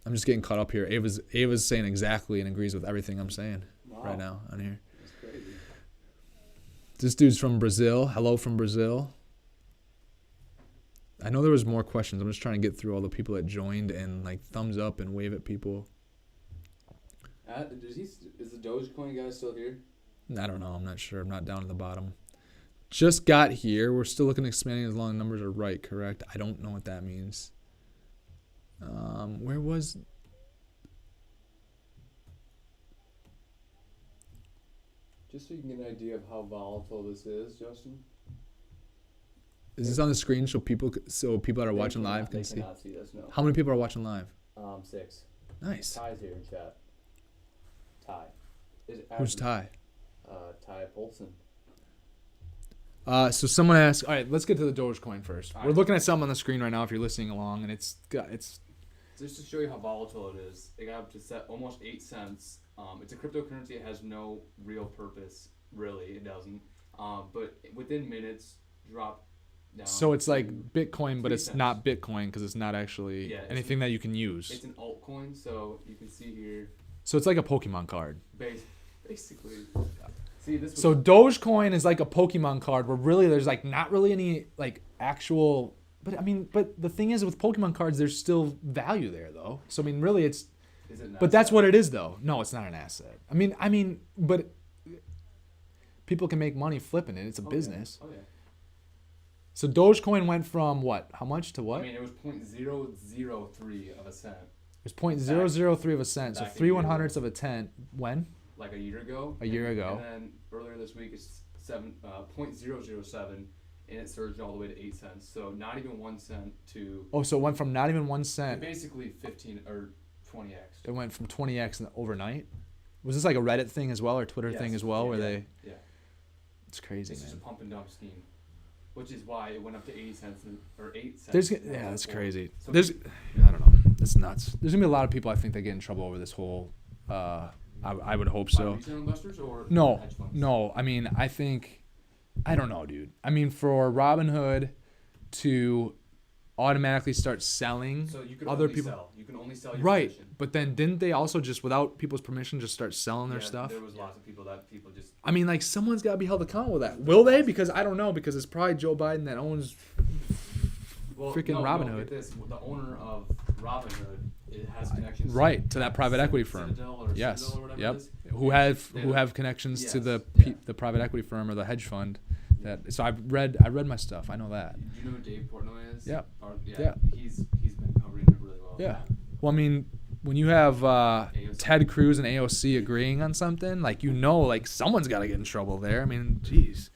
I'm just getting caught up here. Ava's saying exactly and agrees with everything I'm saying right now on here. That's crazy. This dude's from Brazil. Hello from Brazil. I know there was more questions. I'm just trying to get through all the people that joined and, like, thumbs up and wave at people. Is the DogeCoin guy still here? I don't know. I'm not sure. I'm not down at the bottom. Just got here. We're still looking at expanding as long as numbers are right, correct? I don't know what that means. Where was... Just so you can get an idea of how volatile this is, Justin. Is this on the screen so people that are watching live can see? They cannot see this, no. How many people are watching live? 6. Nice. Ty's here in chat. Ty. Who's Ty? Ty Polson. So someone asked, all right, let's get to the Dogecoin first. All We're right. looking at something on the screen right now if you're listening along, and it's Just to show you how volatile it is, it got up to almost 8 cents. It's a cryptocurrency. It has no real purpose, really. It doesn't. But within minutes, drop down. so it's like to Bitcoin, but 3 it's cents. not Bitcoin because it's not actually anything that you can use. It's an altcoin, so you can see here. So it's like a Pokemon card. Basically. See, this was So Dogecoin is like a Pokemon card where really there's like not really any like actual, but the thing is with Pokemon cards there's still value there though. So I mean really it's, Is it an but that's asset? what it is though. No, it's not an asset. I mean, but people can make money flipping it. It's a business. Oh yeah. So Dogecoin went from what? How much to what? I mean, it was 0.003 of a cent. It was 0.003 of a cent. So Back a 3 year one ago. hundredths of a cent. When? Like a year ago. A year ago. And then earlier this week it's 0.007, and it surged all the way to 8 cents. So not even 1 cent to Oh, so it went from not even 1 cent. basically 15 or 20x. It went from 20x overnight. Was this like a Reddit thing as well or Twitter thing as well, where they? Yeah. It's crazy, It's just a man. pump and dump scheme, which is why it went up to 80 cents or 8 cents. That's crazy. So I don't know. That's nuts. There's gonna be a lot of people I think that get in trouble over this whole. I would hope by so. retail investors or No, hedge funds? no. I mean, I don't know, dude. I mean, for Robinhood to automatically start selling So you can other only people, sell. You can only sell your right? position. But then didn't they also just without people's permission just start selling their Yeah, stuff? There was lots of people just. I mean, like someone's got to be held accountable with that. Will they? Because I don't know. Because it's probably Joe Biden that owns freaking Robinhood. No, get this. The owner of Robinhood, it has connections. Right, to that private equity firm. Citadel or Yes. Citadel or whatever Yep. it is. Who have connections to Yes, the private equity firm or the hedge fund. That so I read my stuff. I know that. Do you know who Dave Portnoy is? Yeah. Yeah. He's been covering it really well. Yeah. Well, I mean, when you have Ted Cruz and AOC agreeing on something, like like someone's got to get in trouble there. I mean, geez.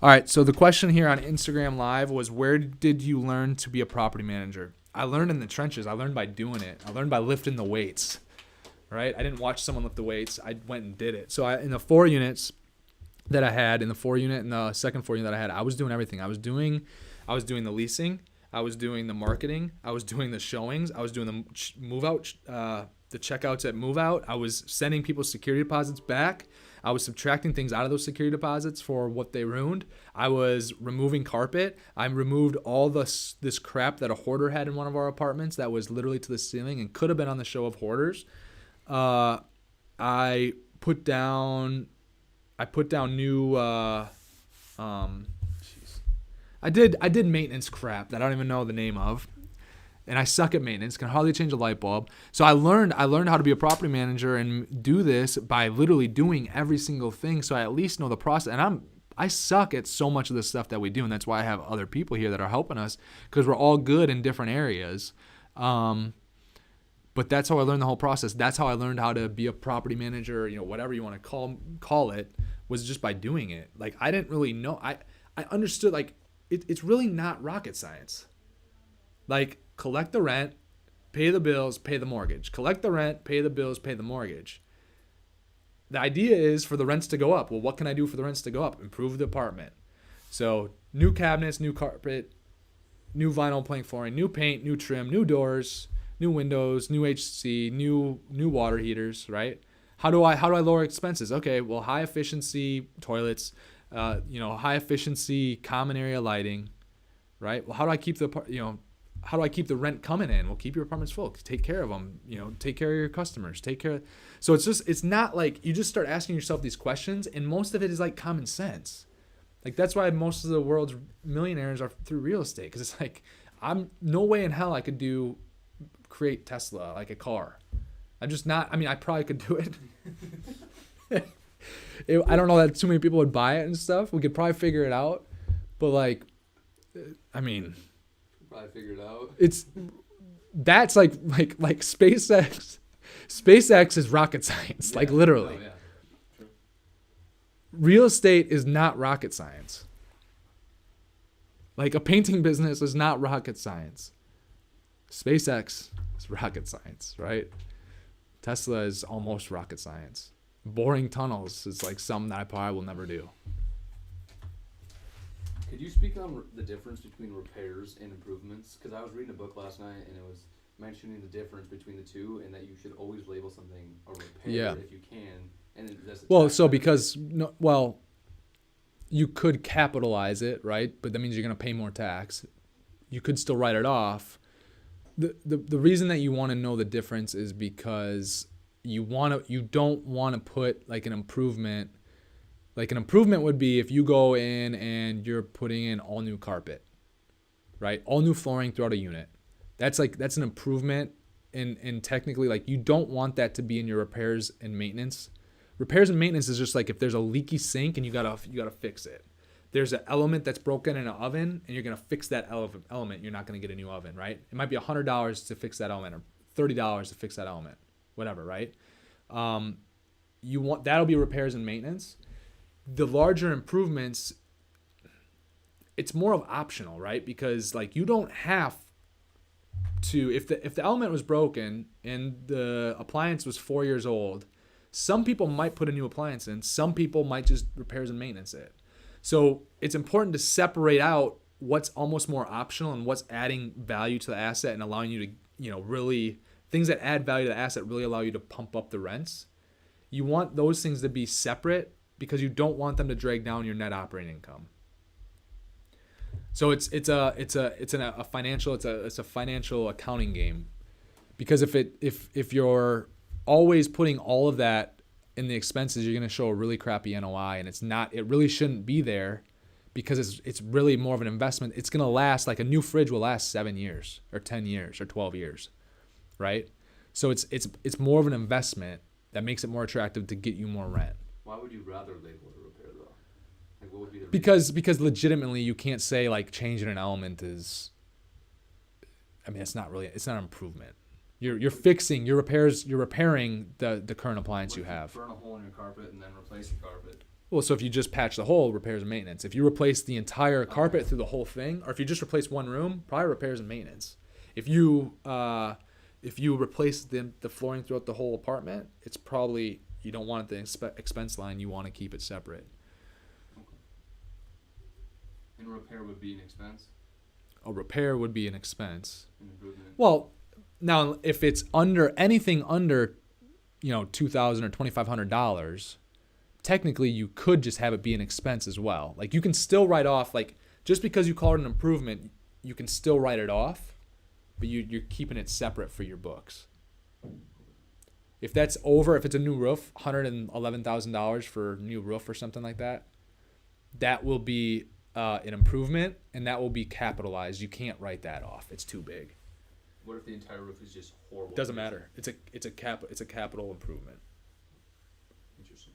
All right. So the question here on Instagram Live was, where did you learn to be a property manager? I learned in the trenches. I learned by doing it. I learned by lifting the weights. Right. I didn't watch someone lift the weights. I went and did it. So in the 4 units that I had, in the 4 unit and the second 4 unit that I had, I was doing everything. I was doing the leasing. I was doing the marketing. I was doing the showings. I was doing the move out, the checkouts at move out. I was sending people's security deposits back. I was subtracting things out of those security deposits for what they ruined. I was removing carpet. I removed all this crap that a hoarder had in one of our apartments that was literally to the ceiling and could have been on the show of hoarders. I put down new. I did maintenance crap that I don't even know the name of, and I suck at maintenance. Can hardly change a light bulb. So I learned how to be a property manager and do this by literally doing every single thing. So I at least know the process. And I suck at so much of the stuff that we do, and that's why I have other people here that are helping us because we're all good in different areas. But that's how I learned the whole process. That's how I learned how to be a property manager, whatever you want to call it, was just by doing it. Like I didn't really know. I understood like it's really not rocket science. Like collect the rent, pay the bills, pay the mortgage. Collect the rent, pay the bills, pay the mortgage. The idea is for the rents to go up. Well, what can I do for the rents to go up? Improve the apartment. So new cabinets, new carpet, new vinyl plank flooring, new paint, new trim, new doors, new windows, new HC, new water heaters, right? How do I lower expenses? Okay, well, high efficiency toilets, high efficiency common area lighting, right? Well, how do I keep the rent coming in? Well, keep your apartments full. Take care of them. Take care of your customers. So it's not like you just start asking yourself these questions, and most of it is like common sense. Like that's why most of the world's millionaires are through real estate, because it's like I'm no way in hell I could create Tesla like a car. I'm just not. I mean, I probably could do it. I don't know that too many people would buy it and stuff. We could probably figure it out, but like, I mean. Probably figured out. That's like SpaceX. SpaceX is rocket science, Yeah. like literally. Oh, yeah. True. Real estate is not rocket science. Like a painting business is not rocket science. SpaceX is rocket science, right? Tesla is almost rocket science. Boring tunnels is like something that I probably will never do. Could you speak on the difference between repairs and improvements? Because I was reading a book last night and it was mentioning the difference between the two, and that you should always label something a repair if you can. And you could capitalize it, right? But that means you're going to pay more tax. You could still write it off. The reason that you want to know the difference is because you don't want to put like an improvement. Like an improvement would be if you go in and you're putting in all new carpet, right? All new flooring throughout a unit. That's an improvement, and technically like you don't want that to be in your repairs and maintenance. Repairs and maintenance is just like if there's a leaky sink and you gotta fix it. There's an element that's broken in an oven and you're gonna fix that element. You're not gonna get a new oven, right? It might be $100 to fix that element or $30 to fix that element, whatever, right? That'll be repairs and maintenance. The larger improvements, it's more of optional, right? Because like you don't have to, if the element was broken and the appliance was 4 years old, some people might put a new appliance in, some people might just repairs and maintenance it. So it's important to separate out what's almost more optional and what's adding value to the asset and allowing you to, really, things that add value to the asset really allow you to pump up the rents. You want those things to be separate because you don't want them to drag down your net operating income. So it's a financial accounting game, because if you're always putting all of that in the expenses, you're going to show a really crappy NOI, and it really shouldn't be there, because it's really more of an investment. It's going to last, like a new fridge will last 7 years or 10 years or 12 years, right? So it's more of an investment that makes it more attractive to get you more rent. Why would you rather label it a repair though? Like, what would be the reason? Because legitimately you can't say like changing an element is, I mean, it's not an improvement. You're repairing the current appliance you have. Burn a hole in your carpet and then replace the carpet. Well, so if you just patch the hole, repairs and maintenance. If you replace the entire carpet through the whole thing, or if you just replace one room, probably repairs and maintenance. If you replace the flooring throughout the whole apartment, it's probably, you don't want it the expense line. You want to keep it separate. Okay. And repair would be an expense? A repair would be an expense. An improvement? Well, now if it's anything under, $2,000 or $2,500, technically you could just have it be an expense as well. Like you can still write off, like just because you call it an improvement, you can still write it off, but you're keeping it separate for your books. If it's a new roof, $111,000 for a new roof or something like that, that will be an improvement, and that will be capitalized. You can't write that off. It's too big. What if the entire roof is just horrible? Doesn't matter. It's a capital improvement. Interesting.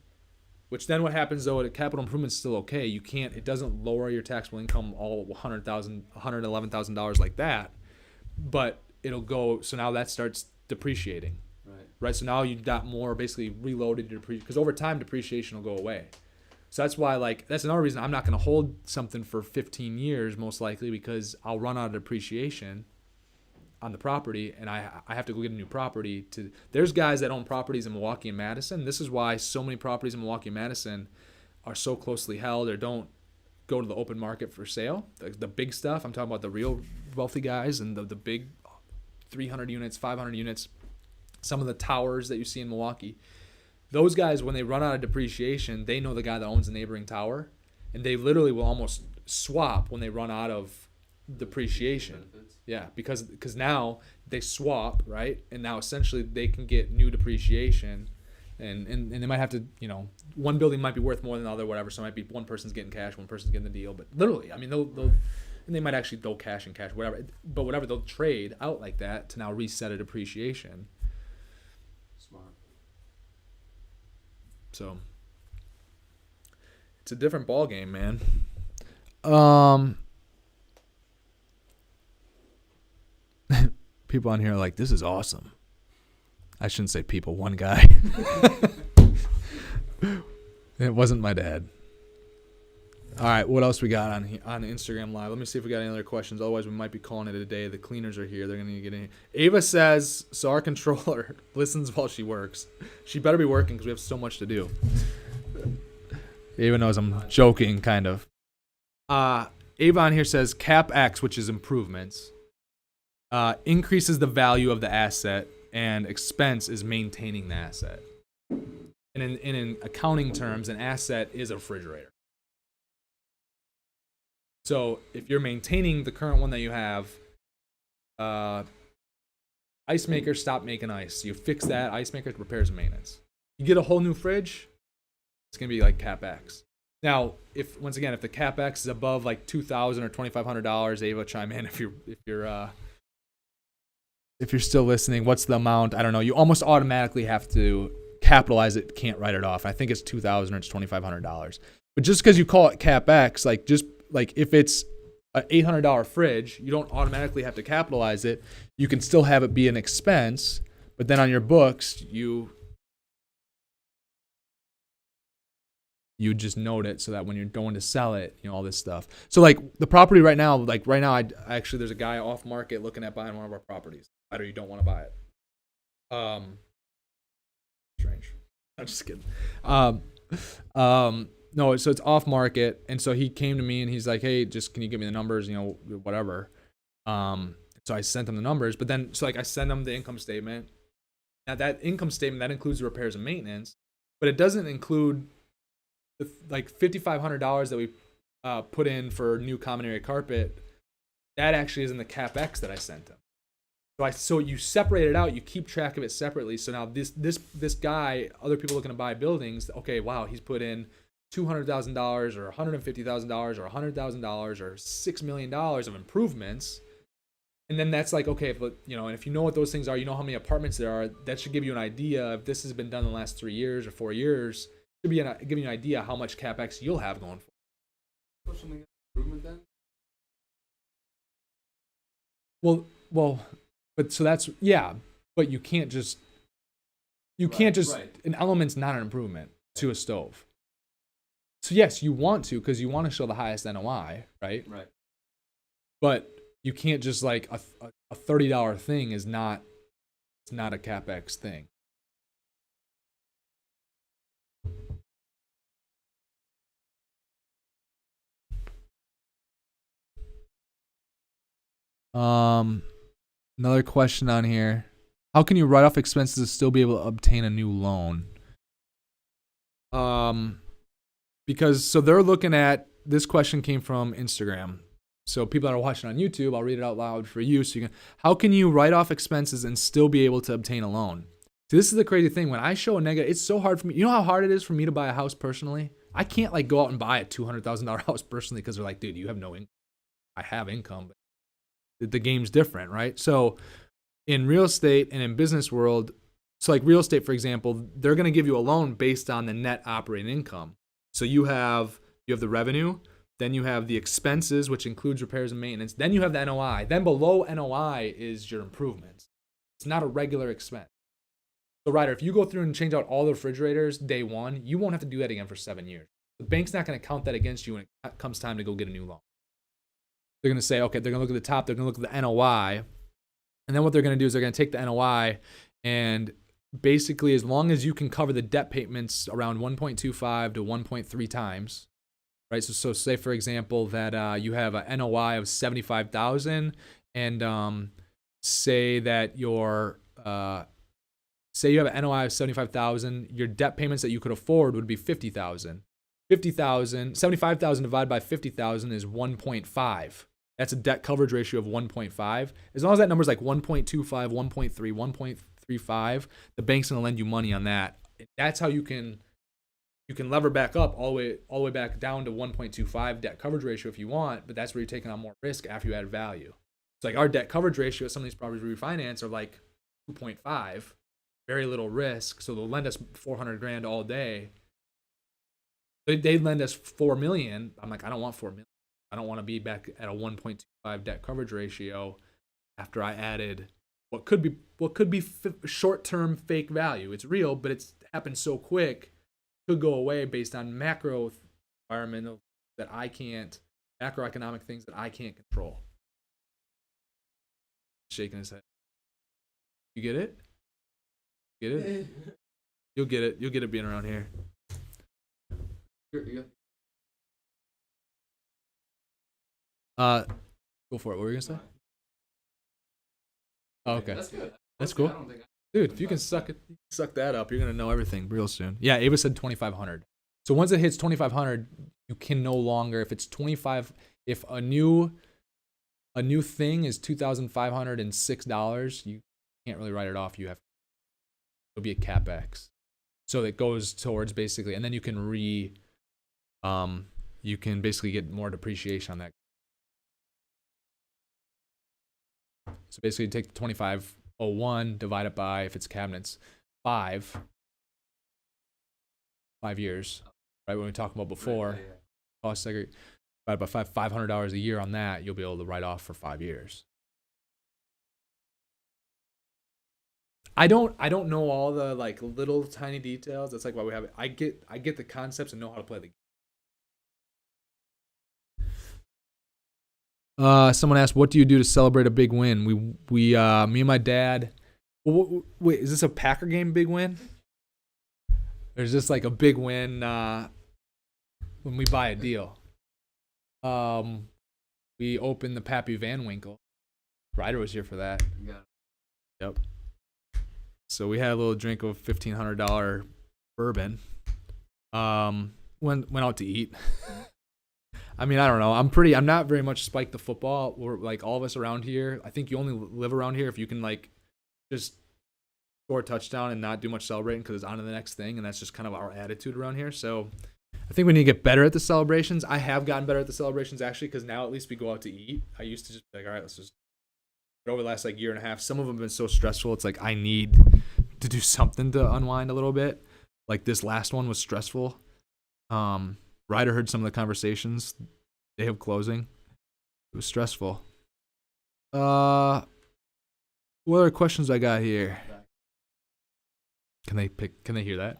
Which then what happens though? A capital improvement's still okay. It doesn't lower your taxable income all $111,000 like that, but it'll go. So now that starts depreciating. Right. Right. So now you got more basically reloaded your because over time depreciation will go away. So that's why, like, that's another reason I'm not going to hold something for 15 years, most likely, because I'll run out of depreciation on the property, and I have to go get a new property. There's guys that own properties in Milwaukee and Madison. This is why so many properties in Milwaukee and Madison are so closely held or don't go to the open market for sale. The big stuff, I'm talking about the real wealthy guys and the big 300 units, 500 units, some of the towers that you see in Milwaukee. Those guys, when they run out of depreciation, they know the guy that owns the neighboring tower, and they literally will almost swap when they run out of depreciation. Yeah, because now they swap, right? And now essentially they can get new depreciation, and they might have to, one building might be worth more than the other, whatever. So it might be one person's getting cash, one person's getting the deal. But literally, I mean, they'll and they might actually they'll cash and cash, whatever. But whatever, they'll trade out like that to now reset a depreciation. Smart. So it's a different ball game, man. People on here are like, this is awesome. I shouldn't say people, one guy. It wasn't my dad. All right, what else we got on Instagram Live? Let me see if we got any other questions. Otherwise, we might be calling it a day. The cleaners are here. They're going to get in. Ava says, so our controller listens while she works. She better be working because we have so much to do. Ava knows I'm joking, kind of. Ava on here says, CapEx, which is improvements, increases the value of the asset, and expense is maintaining the asset. And in accounting terms, an asset is a refrigerator. So if you're maintaining the current one that you have, ice maker stopped making ice. You fix that, ice maker repairs and maintenance. You get a whole new fridge, it's gonna be like CapEx. Now, if the CapEx is above like $2,000 or $2,500, Ava, chime in if you're still listening. What's the amount? I don't know. You almost automatically have to capitalize it. Can't write it off. I think it's $2,000 or it's $2,500. But just because you call it CapEx, like if it's an $800 fridge, you don't automatically have to capitalize it. You can still have it be an expense, but then on your books, you just note it so that when you're going to sell it, all this stuff. So like the property right now, I actually, there's a guy off market looking at buying one of our properties. Either you don't want to buy it. Strange. I'm just kidding. No, so it's off market, and so he came to me and he's like, "Hey, just can you give me the numbers? Whatever." So I sent him the numbers, but then I send him the income statement. Now that income statement that includes the repairs and maintenance, but it doesn't include the $5,500 that we put in for new common area carpet. That actually is in the CapEx that I sent him. So you separate it out, you keep track of it separately. So now this guy, other people looking to buy buildings, okay, wow, he's put in $200,000 or $150,000 or $100,000 or $6 million of improvements. And then that's like, okay, but and if you know what those things are, you know how many apartments there are, that should give you an idea if this has been done in the last 3 years or 4 years. Should be giving you an idea how much CapEx you'll have going for. Something improvement then? Well, but so that's but you can't just right. An element's not an improvement to a stove. So yes, you want to because you want to show the highest NOI, right? Right. But you can't just like a $30 thing is not. It's not a CapEx thing. Another question on here. How can you write off expenses to still be able to obtain a new loan? Because they're looking at, this question came from Instagram. So people that are watching on YouTube, I'll read it out loud for you. How can you write off expenses and still be able to obtain a loan? See, this is the crazy thing. When I show a negative, it's so hard for me. You know how hard it is for me to buy a house personally? I can't go out and buy a $200,000 house personally because they're like, dude, you have no income. I have income, but the game's different, right? So in real estate and in business world, so like real estate, for example, they're going to give you a loan based on the net operating income. So you have the revenue, then you have the expenses, which includes repairs and maintenance. Then you have the NOI. Then below NOI is your improvements. It's not a regular expense. So Ryder, if you go through and change out all the refrigerators day one, you won't have to do that again for 7 years. The bank's not going to count that against you when it comes time to go get a new loan. They're going to say, okay, they're going to look at the top, they're going to look at the NOI, and then what they're going to do is they're going to take the NOI, and basically as long as you can cover the debt payments around 1.25 to 1.3 times, right? So say for example that you have a NOI of 75,000, and say that say you have an NOI of 75,000, your debt payments that you could afford would be 50,000. 75,000 divided by 50,000 is 1.5. That's a debt coverage ratio of 1.5. As long as that number is like 1.25, 1.3, 1.35, the bank's gonna lend you money on that. That's how you can lever back up all the way back down to 1.25 debt coverage ratio if you want, but that's where you're taking on more risk after you add value. It's like our debt coverage ratio of some of these properties we refinance are like 2.5, very little risk. So they'll lend us 400 grand all day. They lend us 4 million. I'm like, I don't want 4 million. I don't want to be back at a 1.25 debt coverage ratio after I added what could be short-term fake value. It's real, but it's happened so quick. It could go away based on macro environmental that I can't, macroeconomic things that I can't control. Shaking his head. You get it? Get it? You'll get it. You'll get it being around here. Go for it. What were you gonna say? Oh, okay. That's good. That's cool. Dude, if you can suck that up, you're gonna know everything real soon. Yeah, Ava said 2,500. So once it hits 2,500, you can no longer, if it's 25, if a new thing is $2,506, you can't really write it off. It'll be a CapEx. So it goes towards basically, and then you can basically get more depreciation on that. So basically you take the 2,501, divide it by, if it's cabinets, 5 years, right? When we talked about before, Right. cost segregate, divided by $500 a year on that, you'll be able to write off for 5 years. I don't know all the like little tiny details. That's like why we have it. I get the concepts and know how to play the game. Someone asked, what do you do to celebrate a big win? Me and my dad. Wait, is this a Packer game big win? There's just like a big win when we buy a deal. We opened the Pappy Van Winkle. Ryder was here for that. Yeah. Yep. So we had a little drink of $1,500 bourbon. Went out to eat. I mean, I don't know. I'm not very much spiked the football. We're like all of us around here. I think you only live around here if you can like just score a touchdown and not do much celebrating because it's on to the next thing, and that's just kind of our attitude around here. So I think we need to get better at the celebrations. I have gotten better at the celebrations actually because now at least we go out to eat. I used to just be like, all right, let's just. But over the last like year and a half, some of them have been so stressful. It's like I need to do something to unwind a little bit. Like this last one was stressful. Ryder heard some of the conversations. Day of closing. It was stressful. What other questions I got here? Can they hear that?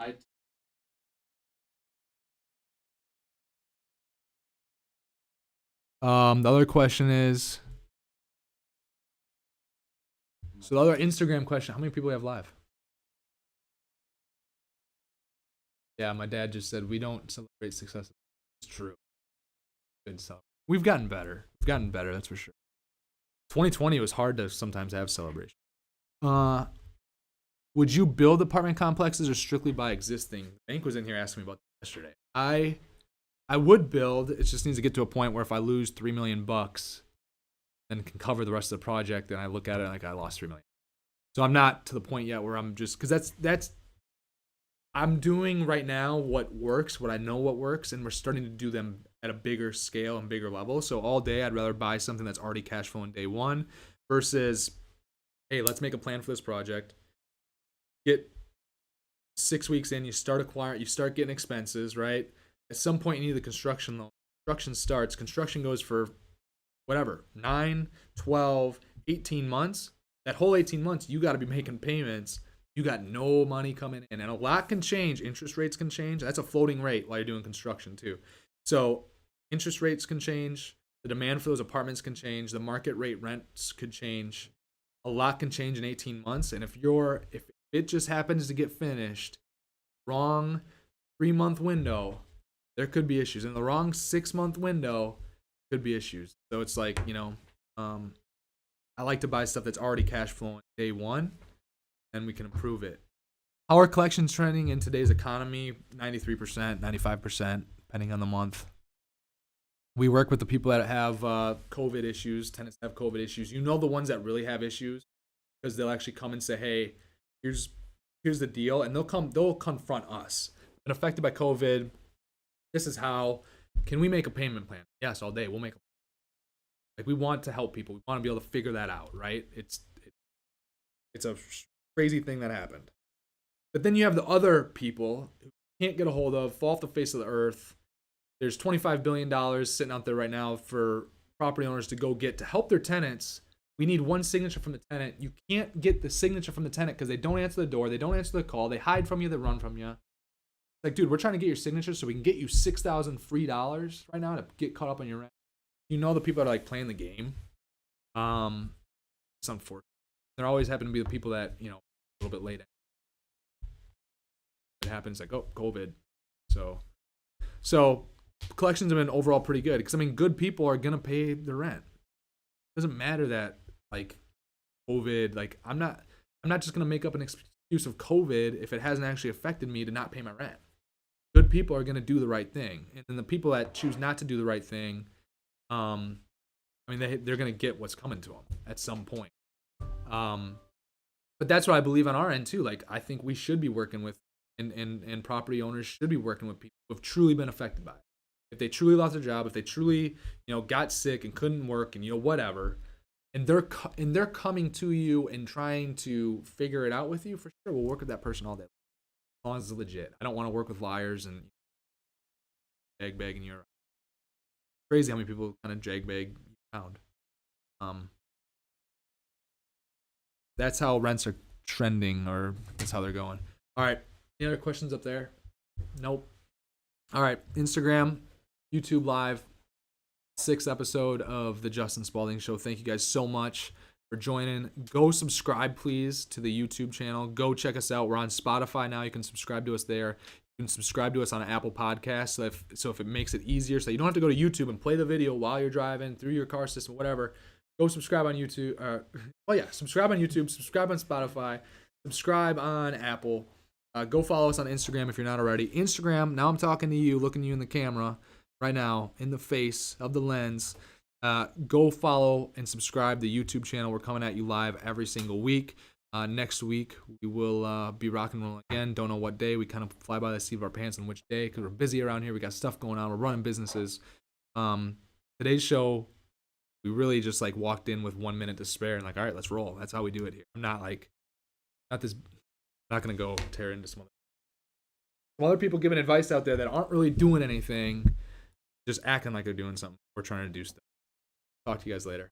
The other question is, so the other Instagram question, how many people we have live? Yeah, my dad just said we don't celebrate success. It's true. Good stuff. We've gotten better. That's for sure. 2020 was hard to sometimes have celebration. Would you build apartment complexes or strictly buy existing? The bank was in here asking me about that yesterday. I would build. It just needs to get to a point where if I lose $3 million, then can cover the rest of the project, and I look at it like I lost $3 million. So I'm not to the point yet where I'm just because that's I'm doing right now what works, what I know what works, and we're starting to do them at a bigger scale and bigger level. So all day I'd rather buy something that's already cash flowing day one versus, hey, let's make a plan for this project. Get 6 weeks in, you start getting expenses, right? At some point you need the construction loan. Construction goes for whatever, 9, 12, 18 months. That whole 18 months, you got to be making payments. You got no money coming in, and a lot can change. Interest rates can change. That's a floating rate while you're doing construction too. So interest rates can change. The demand for those apartments can change. The market rate rents could change. A lot can change in 18 months. And if it just happens to get finished wrong 3-month window, there could be issues. In the wrong 6-month window, could be issues. So it's like, I like to buy stuff that's already cash flowing day one, and we can improve it. How are collections trending in today's economy? 93%, 95%, depending on the month. We work with the people that have COVID issues, tenants have COVID issues. You know the ones that really have issues because they'll actually come and say, hey, here's the deal, and they'll confront us. Been affected by COVID. This is how. Can we make a payment plan? Yes, all day. We'll make a like we want to help people. We want to be able to figure that out, right? It's a crazy thing that happened. But then you have the other people who can't get a hold of, fall off the face of the earth. There's $25 billion sitting out there right now for property owners to go get to help their tenants. We need one signature from the tenant. You can't get the signature from the tenant because they don't answer the door. They don't answer the call. They hide from you. They run from you. Like, dude, we're trying to get your signature so we can get you $6,000 free dollars right now to get caught up on your rent. You know the people that are like playing the game. It's unfortunate. There always happen to be the people that, a little bit late. It happens like, oh, COVID. So collections have been overall pretty good because good people are gonna pay the rent. It doesn't matter that like COVID. Like I'm not just gonna make up an excuse of COVID if it hasn't actually affected me to not pay my rent. Good people are gonna do the right thing, and then the people that choose not to do the right thing, they're gonna get what's coming to them at some point. But that's what I believe on our end too. Like I think we should be working with, and property owners should be working with people who have truly been affected by it. If they truly lost their job, if they truly, got sick and couldn't work and whatever, and they're coming to you and trying to figure it out with you, for sure we'll work with that person all day, as long as it's legit. I don't want to work with liars and jagbag you. Crazy how many people kind of jagbag you found. That's how rents are trending, or that's how they're going. All right. Any other questions up there? Nope. All right. Instagram, YouTube Live, 6th episode of the Justin Spaulding Show. Thank you guys so much for joining. Go subscribe, please, to the YouTube channel. Go check us out. We're on Spotify now. You can subscribe to us there. You can subscribe to us on Apple Podcasts. So if it makes it easier, so you don't have to go to YouTube and play the video while you're driving through your car system, whatever. Go subscribe on YouTube. Subscribe on YouTube. Subscribe on Spotify. Subscribe on Apple. Go follow us on Instagram if you're not already. Instagram, now I'm talking to you, looking at you in the camera right now, in the face of the lens. Go follow and subscribe the YouTube channel. We're coming at you live every single week. Next week, we will be rock and rolling again. Don't know what day. We kind of fly by the seat of our pants on which day because we're busy around here. We got stuff going on. We're running businesses. Today's show, we really just like walked in with 1 minute to spare and like, all right, let's roll. That's how we do it here. I'm not going to go tear into some other people giving advice out there that aren't really doing anything, just acting like they're doing something. We're trying to do stuff. Talk to you guys later.